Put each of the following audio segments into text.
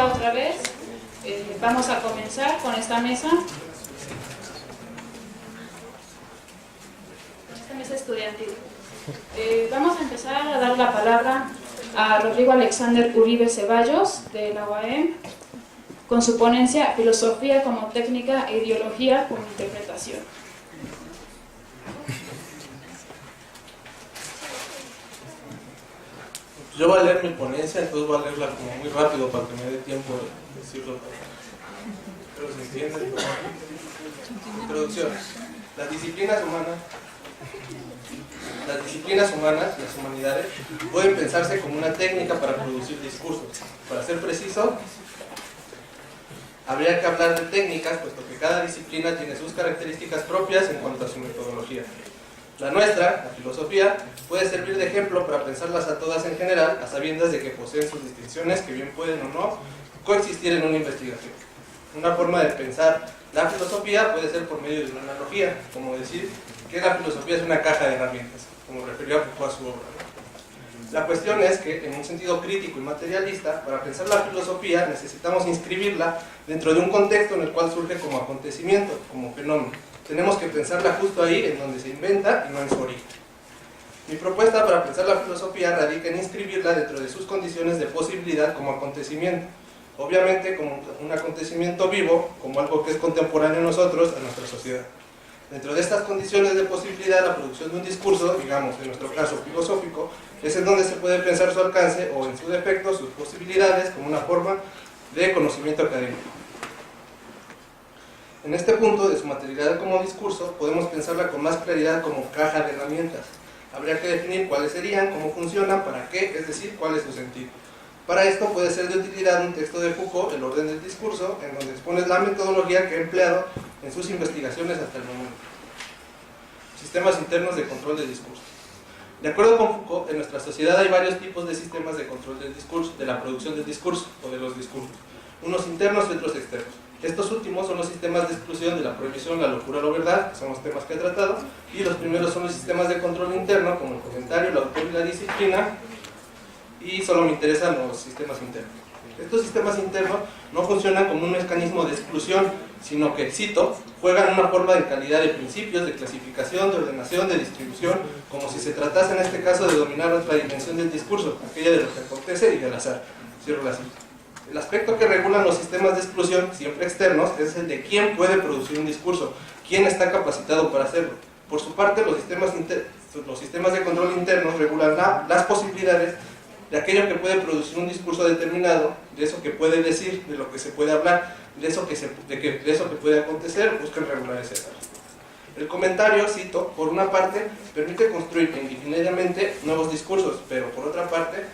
Hola otra vez. Vamos a comenzar con esta mesa. Esta mesa estudiantil. Vamos a empezar a dar la palabra a Rodrigo Alexander Uribe Ceballos, de la UAM, con su ponencia Filosofía como técnica e ideología como interpretación. Yo voy a leer mi ponencia, entonces voy a leerla como muy rápido para que me dé tiempo de decirlo todo. Pero se entiende. Introducción. Las disciplinas humanas, las humanidades, pueden pensarse como una técnica para producir discursos. Para ser preciso, habría que hablar de técnicas, puesto que cada disciplina tiene sus características propias en cuanto a su metodología. La nuestra, la filosofía, puede servir de ejemplo para pensarlas a todas en general, a sabiendas de que poseen sus distinciones que bien pueden o no coexistir en una investigación. Una forma de pensar la filosofía puede ser por medio de una analogía, como decir que la filosofía es una caja de herramientas, como refirió Foucault a su obra. La cuestión es que, en un sentido crítico y materialista, para pensar la filosofía necesitamos inscribirla dentro de un contexto en el cual surge como acontecimiento, como fenómeno. Tenemos que pensarla justo ahí, en donde se inventa y no en su origen. Mi propuesta para pensar la filosofía radica en inscribirla dentro de sus condiciones de posibilidad como acontecimiento. Obviamente como un acontecimiento vivo, como algo que es contemporáneo a nosotros, a nuestra sociedad. Dentro de estas condiciones de posibilidad, la producción de un discurso, digamos, en nuestro caso filosófico, es en donde se puede pensar su alcance o, en su defecto, sus posibilidades como una forma de conocimiento académico. En este punto de su materialidad como discurso, podemos pensarla con más claridad como caja de herramientas. Habría que definir cuáles serían, cómo funcionan, para qué, es decir, cuál es su sentido. Para esto puede ser de utilidad un texto de Foucault, El orden del discurso, en donde expone la metodología que ha empleado en sus investigaciones hasta el momento. Sistemas internos de control del discurso. De acuerdo con Foucault, en nuestra sociedad hay varios tipos de sistemas de control del discurso, de la producción del discurso o de los discursos. Unos internos y otros externos. Estos últimos son los sistemas de exclusión de la prohibición, la locura o la verdad, que son los temas que he tratado, y los primeros son los sistemas de control interno, como el comentario, el autor y la disciplina, y solo me interesan los sistemas internos. Estos sistemas internos no funcionan como un mecanismo de exclusión, sino que, cito, juegan una forma de calidad de principios, de clasificación, de ordenación, de distribución, como si se tratase en este caso de dominar otra dimensión del discurso, aquella de lo que acontece y del azar. Cierro la cita. El aspecto que regulan los sistemas de exclusión, siempre externos, es el de quién puede producir un discurso, quién está capacitado para hacerlo. Por su parte, los sistemas de control internos regulan las posibilidades de aquello que puede producir un discurso determinado, de eso que puede decir, de lo que se puede hablar, de eso que puede acontecer, buscan regular ese caso. El comentario, cito, por una parte, permite construir indefinidamente nuevos discursos, pero por otra parte,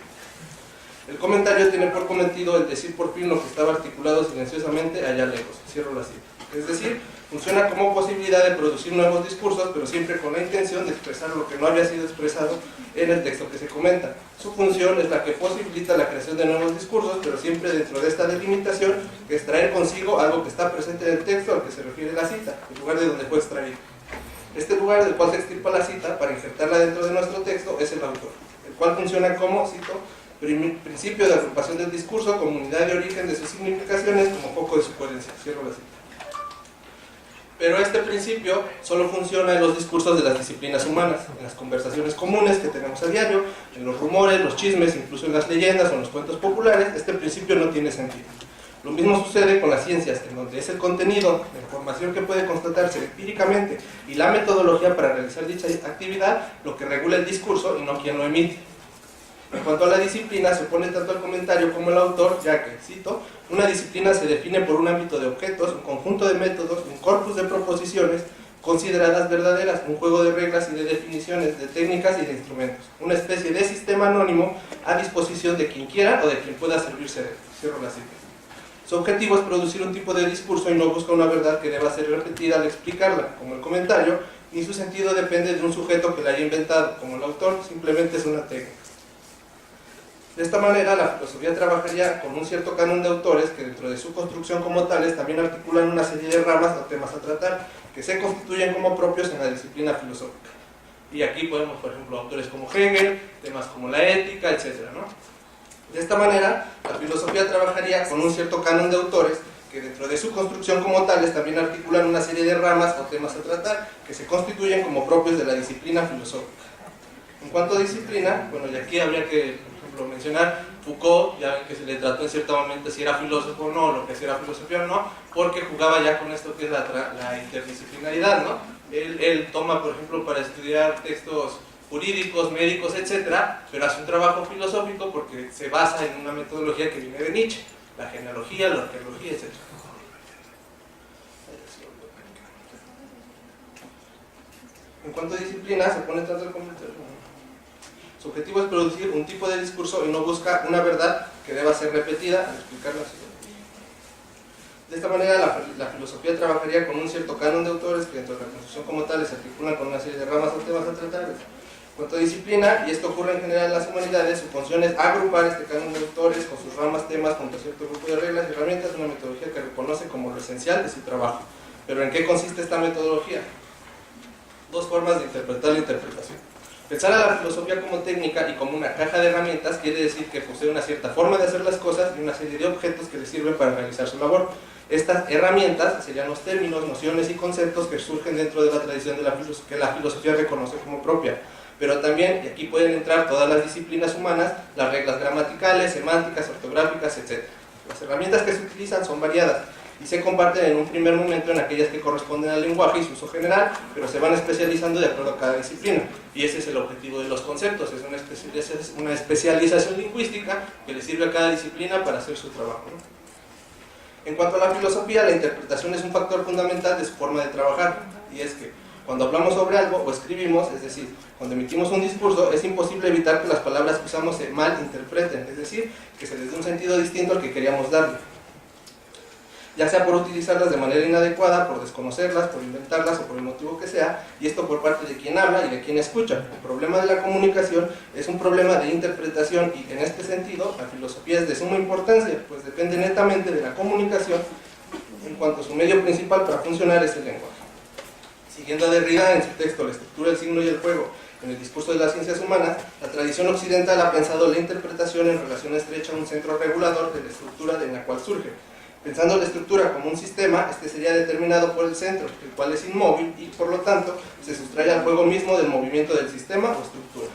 el comentario tiene por cometido el decir por fin lo que estaba articulado silenciosamente allá lejos. Cierro la cita. Es decir, funciona como posibilidad de producir nuevos discursos, pero siempre con la intención de expresar lo que no había sido expresado en el texto que se comenta. Su función es la que posibilita la creación de nuevos discursos, pero siempre dentro de esta delimitación, que es traer consigo algo que está presente en el texto al que se refiere la cita, el lugar de donde fue extraído. Este lugar del cual se extirpa la cita para insertarla dentro de nuestro texto es el autor, el cual funciona como, cito, principio de agrupación del discurso, como unidad de origen de sus significaciones, como foco de su coherencia. Cierro la cita. Pero este principio solo funciona en los discursos de las disciplinas humanas, en las conversaciones comunes que tenemos a diario, en los rumores, los chismes, incluso en las leyendas o en los cuentos populares. Este principio no tiene sentido. Lo mismo sucede con las ciencias, en donde es el contenido, la información que puede constatarse empíricamente y la metodología para realizar dicha actividad lo que regula el discurso y no quien lo emite. En cuanto a la disciplina, se opone tanto al comentario como al autor, ya que, cito, una disciplina se define por un ámbito de objetos, un conjunto de métodos, un corpus de proposiciones consideradas verdaderas, un juego de reglas y de definiciones, de técnicas y de instrumentos, una especie de sistema anónimo a disposición de quien quiera o de quien pueda servirse de él. Cierro la cita. Su objetivo es producir un tipo de discurso y no busca una verdad que deba ser repetida al explicarla, como el comentario, ni su sentido depende de un sujeto que la haya inventado, como el autor, simplemente es una técnica. De esta manera, la filosofía trabajaría con un cierto canon de autores que dentro de su construcción como tales también articulan una serie de ramas o temas a tratar que se constituyen como propios en la disciplina filosófica. Y aquí podemos, por ejemplo, autores como Hegel, temas como la ética, etc., ¿no? De esta manera, la filosofía trabajaría con un cierto canon de autores que dentro de su construcción como tales también articulan una serie de ramas o temas a tratar que se constituyen como propios de la disciplina filosófica. En cuanto a disciplina, bueno, y aquí habría que, por ejemplo, mencionar Foucault, ya ven que se le trató en cierto momento si era filósofo o no, lo que si era filosofía o no, porque jugaba ya con esto que es la interdisciplinaridad, ¿no? Él toma, por ejemplo, para estudiar textos jurídicos, médicos, etcétera, pero hace un trabajo filosófico porque se basa en una metodología que viene de Nietzsche, la genealogía, la arqueología, etcétera. En cuanto a disciplina, se pone tanto el comentario. Su objetivo es producir un tipo de discurso y no busca una verdad que deba ser repetida al explicarla así. De esta manera, la filosofía trabajaría con un cierto canon de autores que dentro de la construcción como tales se articulan con una serie de ramas o temas a tratar. En cuanto a disciplina, y esto ocurre en general en las humanidades, su función es agrupar este canon de autores con sus ramas, temas, junto a cierto grupo de reglas y herramientas de una metodología que reconoce como lo esencial de su trabajo. ¿Pero en qué consiste esta metodología? Dos formas de interpretar la interpretación. Pensar a la filosofía como técnica y como una caja de herramientas quiere decir que posee una cierta forma de hacer las cosas y una serie de objetos que le sirven para realizar su labor. Estas herramientas serían los términos, nociones y conceptos que surgen dentro de la tradición de que la filosofía reconoce como propia. Pero también, y aquí pueden entrar todas las disciplinas humanas, las reglas gramaticales, semánticas, ortográficas, etc. Las herramientas que se utilizan son variadas y se comparten en un primer momento en aquellas que corresponden al lenguaje y su uso general, pero se van especializando de acuerdo a cada disciplina. Y ese es el objetivo de los conceptos, es una especialización lingüística que le sirve a cada disciplina para hacer su trabajo, ¿no? En cuanto a la filosofía, la interpretación es un factor fundamental de su forma de trabajar, y es que cuando hablamos sobre algo o escribimos, es decir, cuando emitimos un discurso, es imposible evitar que las palabras que usamos se malinterpreten, es decir, que se les dé un sentido distinto al que queríamos darle, ya sea por utilizarlas de manera inadecuada, por desconocerlas, por inventarlas o por el motivo que sea, y esto por parte de quien habla y de quien escucha. El problema de la comunicación es un problema de interpretación y en este sentido la filosofía es de suma importancia, pues depende netamente de la comunicación en cuanto a su medio principal para funcionar es el lenguaje. Siguiendo a Derrida en su texto La estructura, el signo y el juego en el discurso de las ciencias humanas, la tradición occidental ha pensado la interpretación en relación estrecha a un centro regulador de la estructura en la cual surge. Pensando la estructura como un sistema, este sería determinado por el centro, el cual es inmóvil y por lo tanto se sustrae al juego mismo del movimiento del sistema o estructura.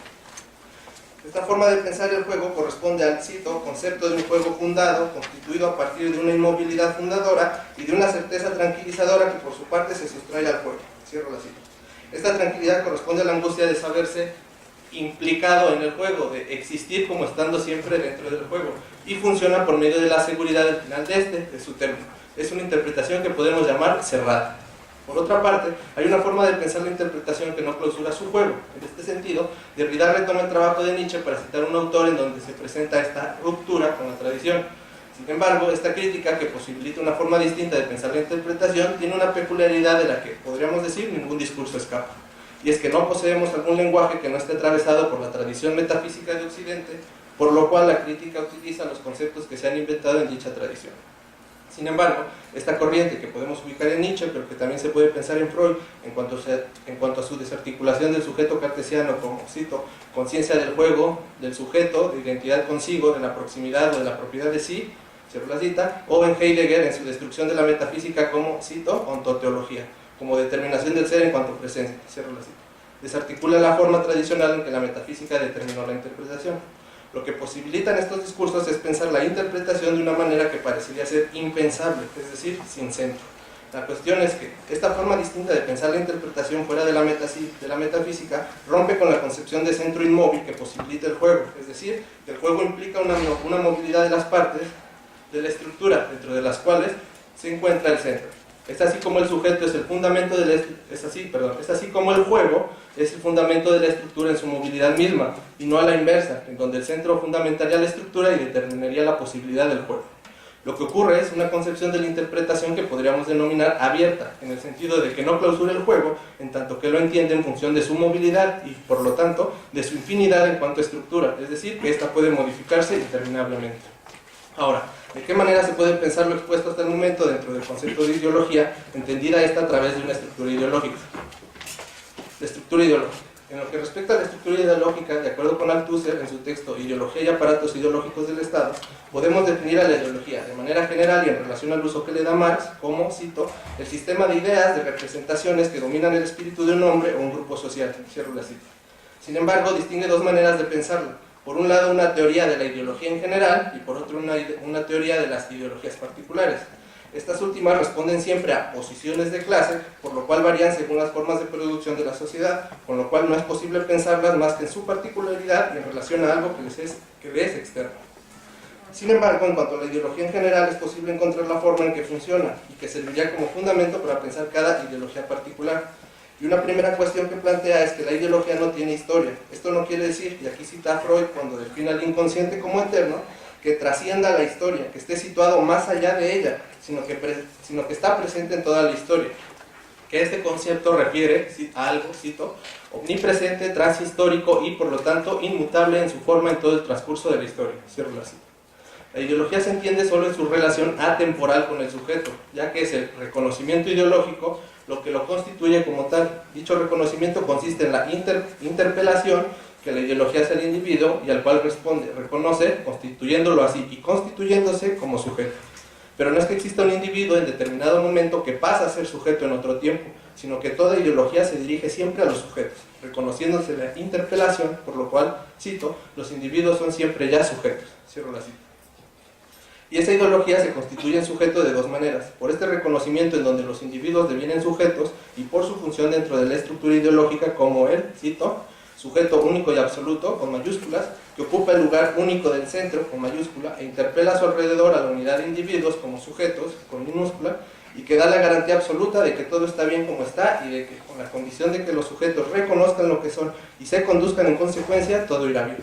Esta forma de pensar el juego corresponde al, cito, concepto de un juego fundado, constituido a partir de una inmovilidad fundadora y de una certeza tranquilizadora que por su parte se sustrae al juego. Cierro la cita. Esta tranquilidad corresponde a la angustia de saberse implicado en el juego, de existir como estando siempre dentro del juego, y funciona por medio de la seguridad del final de su término. Es una interpretación que podemos llamar cerrada. Por otra parte, hay una forma de pensar la interpretación que no clausura su juego. En este sentido, Derrida retoma el trabajo de Nietzsche para citar un autor en donde se presenta esta ruptura con la tradición. Sin embargo, esta crítica, que posibilita una forma distinta de pensar la interpretación, tiene una peculiaridad de la que, podríamos decir, ningún discurso escapa. Y es que no poseemos algún lenguaje que no esté atravesado por la tradición metafísica de Occidente, por lo cual la crítica utiliza los conceptos que se han inventado en dicha tradición. Sin embargo, esta corriente que podemos ubicar en Nietzsche, pero que también se puede pensar en Freud en cuanto a su desarticulación del sujeto cartesiano como, cito, conciencia del juego, del sujeto, de identidad consigo, de la proximidad o de la propiedad de sí, cierro la cita, o en Heidegger en su destrucción de la metafísica como, cito, ontoteología, como determinación del ser en cuanto presencia, cierro la cita. Desarticula la forma tradicional en que la metafísica determinó la interpretación. Lo que posibilitan estos discursos es pensar la interpretación de una manera que parecería ser impensable, es decir, sin centro. La cuestión es que esta forma distinta de pensar la interpretación fuera de la metafísica rompe con la concepción de centro inmóvil que posibilita el juego, es decir, que el juego implica una movilidad de las partes de la estructura, dentro de las cuales se encuentra el centro. Es así como el sujeto es el fundamento de es así como el juego es el fundamento de la estructura en su movilidad misma, y no a la inversa, en donde el centro fundamentaría la estructura y determinaría la posibilidad del juego. Lo que ocurre es una concepción de la interpretación que podríamos denominar abierta, en el sentido de que no clausura el juego, en tanto que lo entiende en función de su movilidad y, por lo tanto, de su infinidad en cuanto a estructura, es decir, que ésta puede modificarse interminablemente. Ahora, ¿de qué manera se puede pensar lo expuesto hasta el momento dentro del concepto de ideología, entendida esta a través de una estructura ideológica? La estructura ideológica. En lo que respecta a la estructura ideológica, de acuerdo con Althusser, en su texto Ideología y aparatos ideológicos del Estado, podemos definir a la ideología de manera general y en relación al uso que le da Marx como, cito, el sistema de ideas, de representaciones que dominan el espíritu de un hombre o un grupo social, cierro la cita. Sin embargo, distingue dos maneras de pensarla. Por un lado, una teoría de la ideología en general y por otro, una teoría de las ideologías particulares. Estas últimas responden siempre a posiciones de clase, por lo cual varían según las formas de producción de la sociedad, con lo cual no es posible pensarlas más que en su particularidad y en relación a algo que les es externo. Sin embargo, en cuanto a la ideología en general, es posible encontrar la forma en que funciona y que serviría como fundamento para pensar cada ideología particular. Y una primera cuestión que plantea es que la ideología no tiene historia. Esto no quiere decir, y aquí cita a Freud cuando define al inconsciente como eterno, que trascienda la historia, que esté situado más allá de ella, sino que está presente en toda la historia. Que este concepto refiere a algo, cito, omnipresente, transhistórico y por lo tanto inmutable en su forma en todo el transcurso de la historia. Cierro la cita. La ideología se entiende solo en su relación atemporal con el sujeto, ya que es el reconocimiento ideológico lo que lo constituye como tal. Dicho reconocimiento consiste en la interpelación que la ideología hace al individuo y al cual responde, reconoce, constituyéndolo así y constituyéndose como sujeto. Pero no es que exista un individuo en determinado momento que pasa a ser sujeto en otro tiempo, sino que toda ideología se dirige siempre a los sujetos, reconociéndose la interpelación, por lo cual, cito, los individuos son siempre ya sujetos. Cierro la cita. Y esa ideología se constituye en sujeto de dos maneras, por este reconocimiento en donde los individuos devienen sujetos y por su función dentro de la estructura ideológica como el, cito, sujeto único y absoluto, con mayúsculas, que ocupa el lugar único del centro, con mayúscula, e interpela a su alrededor a la unidad de individuos como sujetos, con minúscula, y que da la garantía absoluta de que todo está bien como está y de que, con la condición de que los sujetos reconozcan lo que son y se conduzcan en consecuencia, todo irá bien.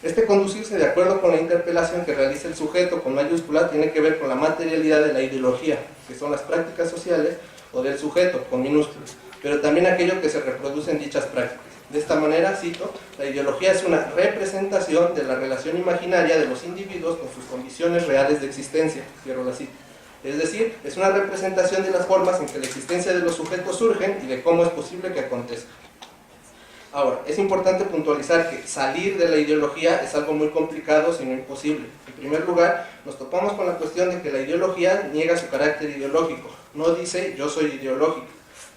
Este conducirse de acuerdo con la interpelación que realiza el sujeto, con mayúscula, tiene que ver con la materialidad de la ideología, que son las prácticas sociales, o del sujeto, con minúsculas, pero también aquello que se reproduce en dichas prácticas. De esta manera, cito, la ideología es una representación de la relación imaginaria de los individuos con sus condiciones reales de existencia, cierro la cita. Es decir, es una representación de las formas en que la existencia de los sujetos surgen y de cómo es posible que acontezca. Ahora, es importante puntualizar que salir de la ideología es algo muy complicado, si no imposible. En primer lugar, nos topamos con la cuestión de que la ideología niega su carácter ideológico, no dice yo soy ideológico.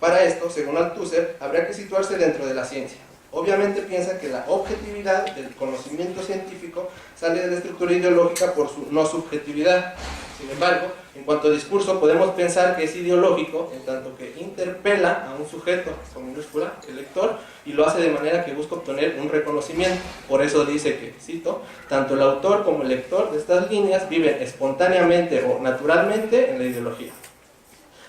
Para esto, según Althusser, habría que situarse dentro de la ciencia. Obviamente piensa que la objetividad del conocimiento científico sale de la estructura ideológica por su no subjetividad. Sin embargo, en cuanto a discurso, podemos pensar que es ideológico en tanto que interpela a un sujeto, con minúscula, el lector, y lo hace de manera que busca obtener un reconocimiento. Por eso dice que, cito, tanto el autor como el lector de estas líneas viven espontáneamente o naturalmente en la ideología.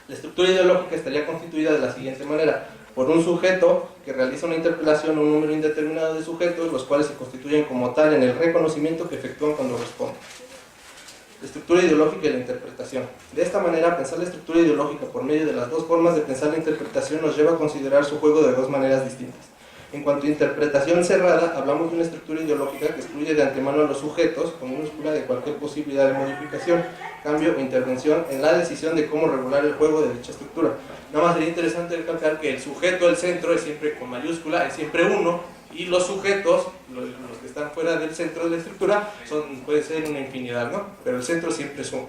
La estructura ideológica estaría constituida de la siguiente manera: por un sujeto que realiza una interpelación a un número indeterminado de sujetos, los cuales se constituyen como tal en el reconocimiento que efectúan cuando responden. La estructura ideológica y la interpretación. De esta manera, pensar la estructura ideológica por medio de las dos formas de pensar la interpretación nos lleva a considerar su juego de dos maneras distintas. En cuanto a interpretación cerrada, hablamos de una estructura ideológica que excluye de antemano a los sujetos, con minúscula, de cualquier posibilidad de modificación, cambio o intervención en la decisión de cómo regular el juego de dicha estructura. Nada más sería interesante recalcar que el sujeto del centro es siempre con mayúscula, es siempre uno, y los sujetos, los que están fuera del centro de la estructura, puede ser una infinidad, ¿no? Pero el centro siempre es uno.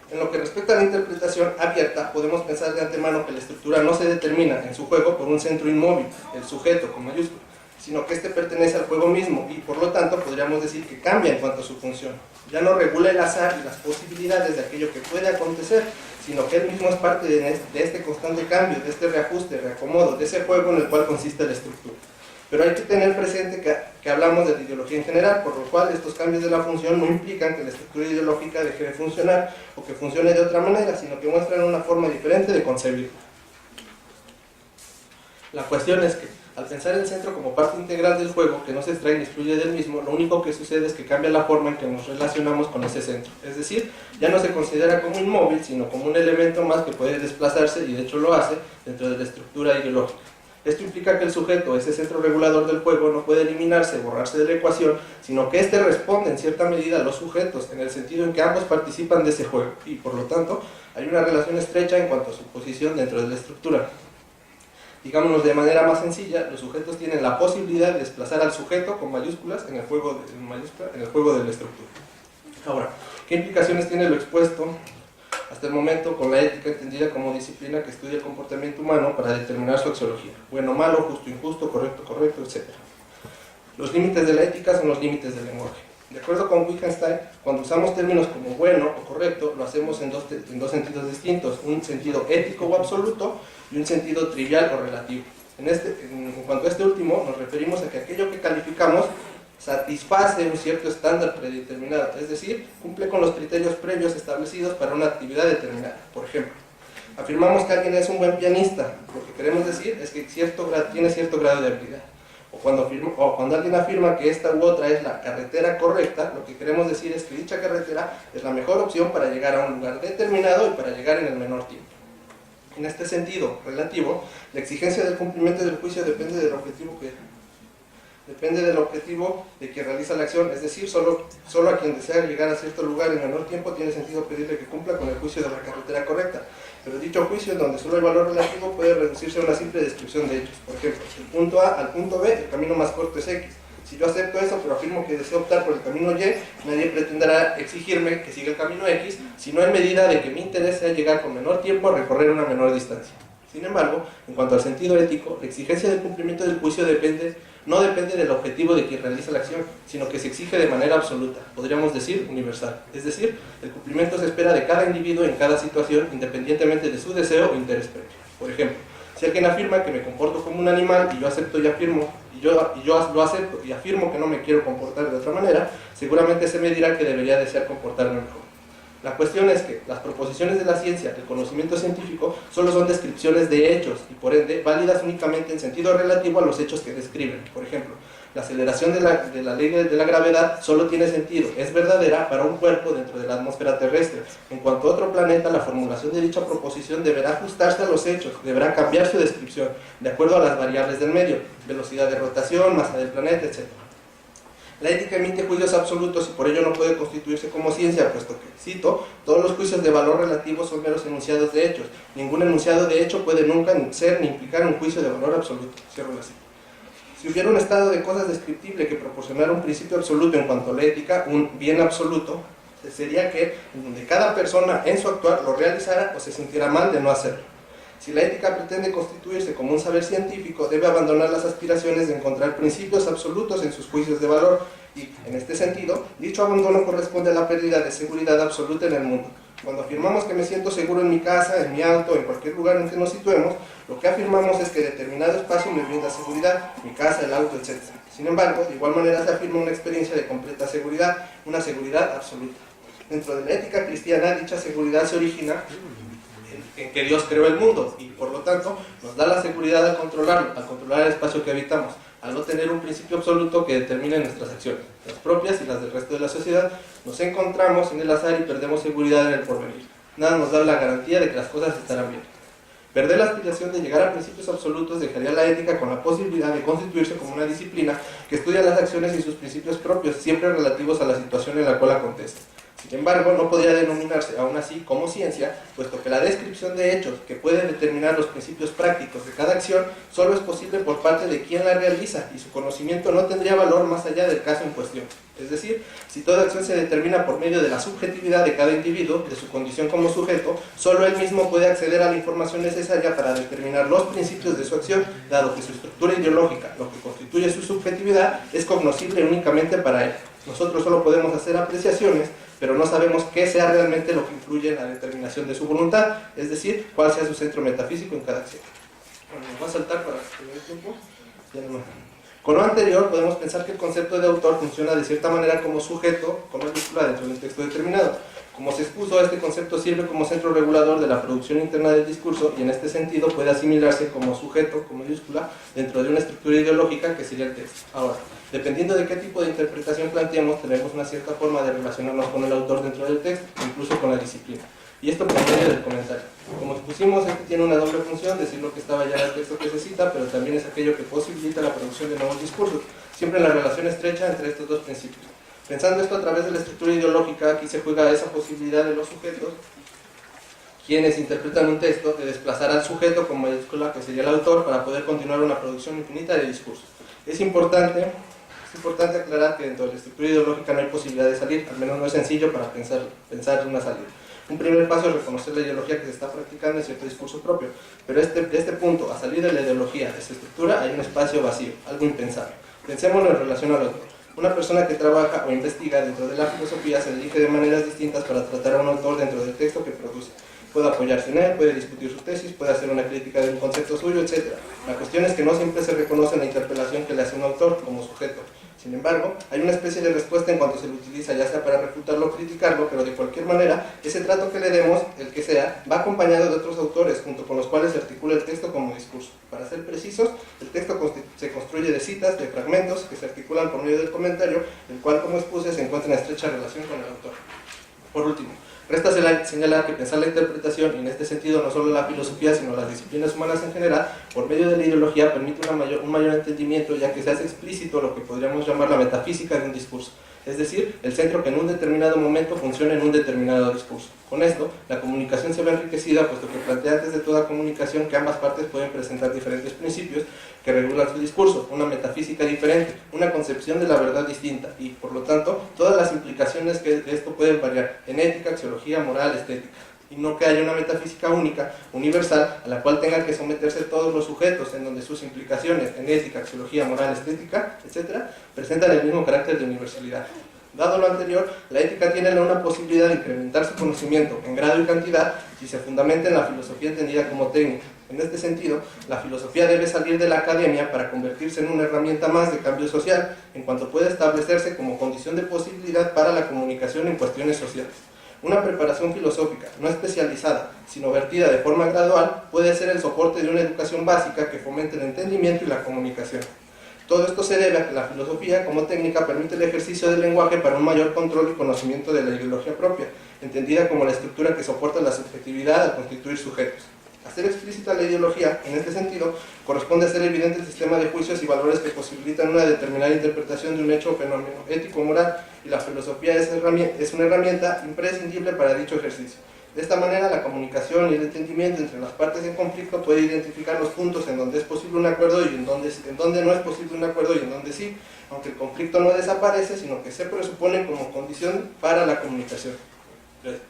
En lo que respecta a la interpretación abierta, podemos pensar de antemano que la estructura no se determina en su juego por un centro inmóvil, el sujeto con mayúscula, sino que éste pertenece al juego mismo y por lo tanto podríamos decir que cambia en cuanto a su función. Ya no regula el azar y las posibilidades de aquello que puede acontecer, sino que él mismo es parte de este constante cambio, de este reajuste, reacomodo, de ese juego en el cual consiste la estructura. Pero hay que tener presente que hablamos de la ideología en general, por lo cual estos cambios de la función no implican que la estructura ideológica deje de funcionar o que funcione de otra manera, sino que muestran una forma diferente de concebirla. La cuestión es que, al pensar el centro como parte integral del juego, que no se extrae ni excluye del mismo, lo único que sucede es que cambia la forma en que nos relacionamos con ese centro. Es decir, ya no se considera como inmóvil, sino como un elemento más que puede desplazarse, y de hecho lo hace, dentro de la estructura ideológica. Esto implica que el sujeto, ese centro regulador del juego, no puede eliminarse, borrarse de la ecuación, sino que éste responde en cierta medida a los sujetos, en el sentido en que ambos participan de ese juego, y por lo tanto hay una relación estrecha en cuanto a su posición dentro de la estructura. Digámoslo de manera más sencilla, los sujetos tienen la posibilidad de desplazar al sujeto con mayúsculas en el juego de la estructura. Ahora, ¿qué implicaciones tiene lo expuesto hasta el momento con la ética entendida como disciplina que estudia el comportamiento humano para determinar su axiología? Bueno, malo, justo, injusto, correcto, correcto, etc. Los límites de la ética son los límites del lenguaje. De acuerdo con Wittgenstein, cuando usamos términos como bueno o correcto, lo hacemos en dos sentidos distintos, un sentido ético o absoluto y un sentido trivial o relativo. En cuanto a este último, nos referimos a que aquello que calificamos satisface un cierto estándar predeterminado, es decir, cumple con los criterios previos establecidos para una actividad determinada. Por ejemplo, afirmamos que alguien es un buen pianista, lo que queremos decir es que tiene cierto grado de habilidad. O cuando alguien afirma que esta u otra es la carretera correcta, lo que queremos decir es que dicha carretera es la mejor opción para llegar a un lugar determinado y para llegar en el menor tiempo. En este sentido relativo, la exigencia del cumplimiento del juicio depende del objetivo de quien realiza la acción, es decir, solo a quien desea llegar a cierto lugar en menor tiempo tiene sentido pedirle que cumpla con el juicio de la carretera correcta. Pero dicho juicio, en donde solo hay valor relativo, puede reducirse a una simple descripción de hechos. Por ejemplo, del punto A al punto B, el camino más corto es X. Si yo acepto eso, pero afirmo que deseo optar por el camino Y, nadie pretenderá exigirme que siga el camino X, sino en medida de que mi interés sea llegar con menor tiempo a recorrer una menor distancia. Sin embargo, en cuanto al sentido ético, la exigencia del cumplimiento del juicio no depende del objetivo de quien realiza la acción, sino que se exige de manera absoluta, podríamos decir universal. Es decir, el cumplimiento se espera de cada individuo en cada situación, independientemente de su deseo o interés previo. Por ejemplo, si alguien afirma que me comporto como un animal y yo acepto y afirmo, lo acepto y afirmo que no me quiero comportar de otra manera, seguramente se me dirá que debería desear comportarme mejor. La cuestión es que las proposiciones de la ciencia, el conocimiento científico, solo son descripciones de hechos y por ende válidas únicamente en sentido relativo a los hechos que describen. Por ejemplo, la aceleración de la ley de la gravedad solo tiene sentido, es verdadera para un cuerpo dentro de la atmósfera terrestre. En cuanto a otro planeta, la formulación de dicha proposición deberá ajustarse a los hechos, deberá cambiar su descripción de acuerdo a las variables del medio, velocidad de rotación, masa del planeta, etc. La ética emite juicios absolutos y por ello no puede constituirse como ciencia, puesto que, cito, todos los juicios de valor relativo son meros enunciados de hechos. Ningún enunciado de hecho puede nunca ser ni implicar un juicio de valor absoluto. Cierro la cita. Si hubiera un estado de cosas descriptible que proporcionara un principio absoluto en cuanto a la ética, un bien absoluto, sería que en donde cada persona en su actuar lo realizara o se sintiera mal de no hacerlo. Si la ética pretende constituirse como un saber científico, debe abandonar las aspiraciones de encontrar principios absolutos en sus juicios de valor y, en este sentido, dicho abandono corresponde a la pérdida de seguridad absoluta en el mundo. Cuando afirmamos que me siento seguro en mi casa, en mi auto, en cualquier lugar en que nos situemos, lo que afirmamos es que determinado espacio me brinda seguridad, mi casa, el auto, etc. Sin embargo, de igual manera se afirma una experiencia de completa seguridad, una seguridad absoluta. Dentro de la ética cristiana, dicha seguridad se origina en que Dios creó el mundo y por lo tanto nos da la seguridad al controlar el espacio que habitamos, al no tener un principio absoluto que determine nuestras acciones, las propias y las del resto de la sociedad. Nos encontramos en el azar y perdemos seguridad en el porvenir. Nada nos da la garantía de que las cosas estarán bien. Perder la aspiración de llegar a principios absolutos dejaría la ética con la posibilidad de constituirse como una disciplina que estudia las acciones y sus principios propios, siempre relativos a la situación en la cual acontece. Sin embargo, no podría denominarse aún así como ciencia, puesto que la descripción de hechos que puede determinar los principios prácticos de cada acción solo es posible por parte de quien la realiza y su conocimiento no tendría valor más allá del caso en cuestión. Es decir, si toda acción se determina por medio de la subjetividad de cada individuo, de su condición como sujeto, solo él mismo puede acceder a la información necesaria para determinar los principios de su acción, dado que su estructura ideológica, lo que constituye su subjetividad, es cognoscible únicamente para él. Nosotros solo podemos hacer apreciaciones, pero no sabemos qué sea realmente lo que influye en la determinación de su voluntad, es decir, cuál sea su centro metafísico en cada acción. Bueno, nos va a saltar para el tiempo. Ya no. Con lo anterior, podemos pensar que el concepto de autor funciona de cierta manera como sujeto, con mayúscula dentro de un texto determinado. Como se expuso, este concepto sirve como centro regulador de la producción interna del discurso y en este sentido puede asimilarse como sujeto, con mayúscula, dentro de una estructura ideológica que sería el texto. Ahora, dependiendo de qué tipo de interpretación planteemos, tenemos una cierta forma de relacionarnos con el autor dentro del texto, incluso con la disciplina. Y esto por medio del comentario. Como expusimos, este tiene una doble función, decir lo que estaba ya en el texto que se cita, pero también es aquello que posibilita la producción de nuevos discursos, siempre en la relación estrecha entre estos dos principios. Pensando esto a través de la estructura ideológica, aquí se juega esa posibilidad de los sujetos quienes interpretan un texto, de desplazar al sujeto con mayúscula, que sería el autor, para poder continuar una producción infinita de discursos. Es importante aclarar que dentro de la estructura ideológica no hay posibilidad de salir, al menos no es sencillo para pensar en una salida. Un primer paso es reconocer la ideología que se está practicando en cierto discurso propio, pero de este punto, a salir de la ideología, de esta estructura, hay un espacio vacío, algo impensable. Pensémoslo en relación al otro. Una persona que trabaja o investiga dentro de la filosofía se dirige de maneras distintas para tratar a un autor dentro del texto que produce. Puede apoyarse en él, puede discutir sus tesis, puede hacer una crítica de un concepto suyo, etc. La cuestión es que no siempre se reconoce la interpelación que le hace un autor como sujeto. Sin embargo, hay una especie de respuesta en cuanto se lo utiliza, ya sea para refutarlo o criticarlo, pero de cualquier manera, ese trato que le demos, el que sea, va acompañado de otros autores, junto con los cuales se articula el texto como discurso. Para ser precisos, el texto se construye de citas, de fragmentos, que se articulan por medio del comentario, el cual, como expuse, se encuentra en estrecha relación con el autor. Por último, resta señalar que pensar la interpretación, y en este sentido no solo la filosofía, sino las disciplinas humanas en general, por medio de la ideología permite un mayor entendimiento, ya que se hace explícito lo que podríamos llamar la metafísica de un discurso, es decir, el centro que en un determinado momento funciona en un determinado discurso. Con esto, la comunicación se ve enriquecida, puesto que plantea antes de toda comunicación que ambas partes pueden presentar diferentes principios que regulan su discurso, una metafísica diferente, una concepción de la verdad distinta, y por lo tanto, todas las implicaciones que esto pueden variar en ética, axiología, moral, estética, y no que haya una metafísica única, universal, a la cual tengan que someterse todos los sujetos, en donde sus implicaciones en ética, axiología, moral, estética, etc., presentan el mismo carácter de universalidad. Dado lo anterior, la ética tiene una posibilidad de incrementar su conocimiento en grado y cantidad si se fundamenta en la filosofía entendida como técnica. En este sentido, la filosofía debe salir de la academia para convertirse en una herramienta más de cambio social, en cuanto puede establecerse como condición de posibilidad para la comunicación en cuestiones sociales. Una preparación filosófica no especializada, sino vertida de forma gradual, puede ser el soporte de una educación básica que fomente el entendimiento y la comunicación. Todo esto se debe a que la filosofía, como técnica, permite el ejercicio del lenguaje para un mayor control y conocimiento de la ideología propia, entendida como la estructura que soporta la subjetividad al constituir sujetos. Hacer explícita la ideología, en este sentido, corresponde a hacer evidente el sistema de juicios y valores que posibilitan una determinada interpretación de un hecho o fenómeno ético o moral, y la filosofía es una herramienta imprescindible para dicho ejercicio. De esta manera, la comunicación y el entendimiento entre las partes en conflicto puede identificar los puntos en donde es posible un acuerdo y en donde no es posible un acuerdo y en donde sí, aunque el conflicto no desaparece, sino que se presupone como condición para la comunicación. Gracias.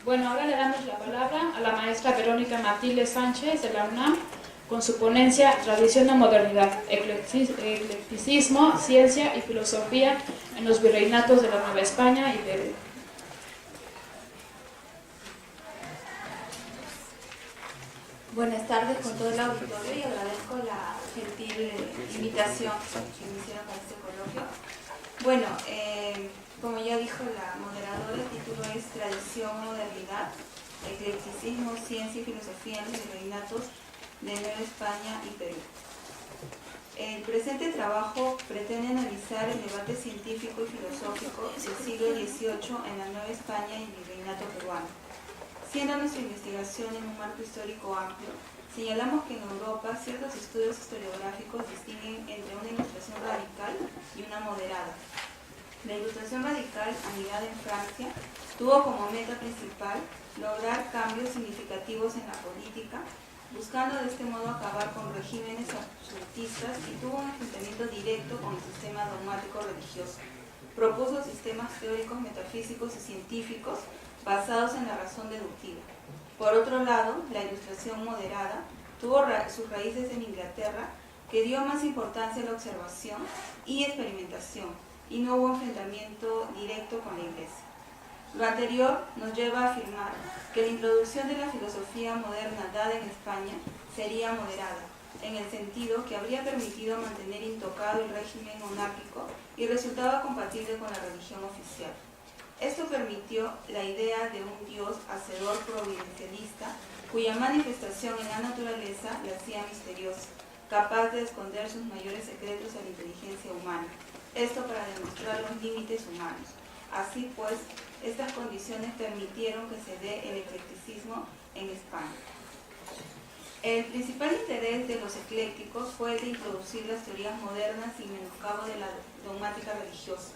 Bueno, ahora le damos la palabra a la maestra Verónica Matilde Sánchez de la UNAM con su ponencia Tradición o Modernidad, Eclecticismo, Ciencia y Filosofía en los Virreinatos de la Nueva España y Perú. Buenas tardes con todo el auditorio y agradezco la gentil invitación que me hicieron a este coloquio. Bueno, como ya dijo la moderadora, el título es Tradición o Modernidad, Eclecticismo, Ciencia y Filosofía en los Virreinatos de Nueva España y Perú. El presente trabajo pretende analizar el debate científico y filosófico del siglo XVIII en la Nueva España y el Virreinato peruano. Siendo nuestra investigación en un marco histórico amplio, señalamos que en Europa ciertos estudios historiográficos distinguen entre una ilustración radical y una moderada. La ilustración radical, anidada en Francia, tuvo como meta principal lograr cambios significativos en la política, buscando de este modo acabar con regímenes absolutistas, y tuvo un enfrentamiento directo con el sistema dogmático religioso. Propuso sistemas teóricos, metafísicos y científicos basados en la razón deductiva. Por otro lado, la ilustración moderada tuvo sus raíces en Inglaterra, que dio más importancia a la observación y experimentación, y no hubo enfrentamiento directo con la Iglesia. Lo anterior nos lleva a afirmar que la introducción de la filosofía moderna dada en España sería moderada, en el sentido que habría permitido mantener intocado el régimen monárquico y resultaba compatible con la religión oficial. Esto permitió la idea de un Dios hacedor providencialista, cuya manifestación en la naturaleza la hacía misteriosa, capaz de esconder sus mayores secretos a la inteligencia humana. Esto para demostrar los límites humanos. Así pues, Estas condiciones permitieron que se dé el eclecticismo en España. El principal interés de los eclécticos fue el de introducir las teorías modernas sin menoscabo de la dogmática religiosa.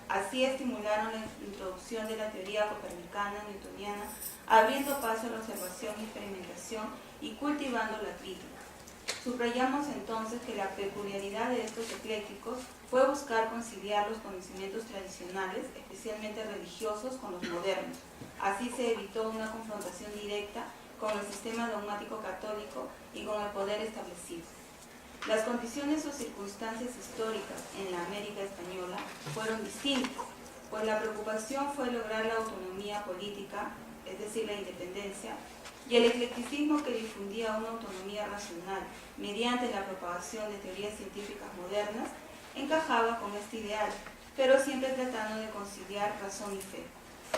Así estimularon la introducción de la teoría copernicana, newtoniana, abriendo paso a la observación y experimentación y cultivando la crítica. Subrayamos entonces que la peculiaridad de estos eclécticos fue buscar conciliar los conocimientos tradicionales, especialmente religiosos, con los modernos. Así se evitó una confrontación directa con el sistema dogmático católico y con el poder establecido. Las condiciones o circunstancias históricas en la América española fueron distintas, pues la preocupación fue lograr la autonomía política, es decir, la independencia, y el eclecticismo que difundía una autonomía racional mediante la propagación de teorías científicas modernas encajaba con este ideal, pero siempre tratando de conciliar razón y fe.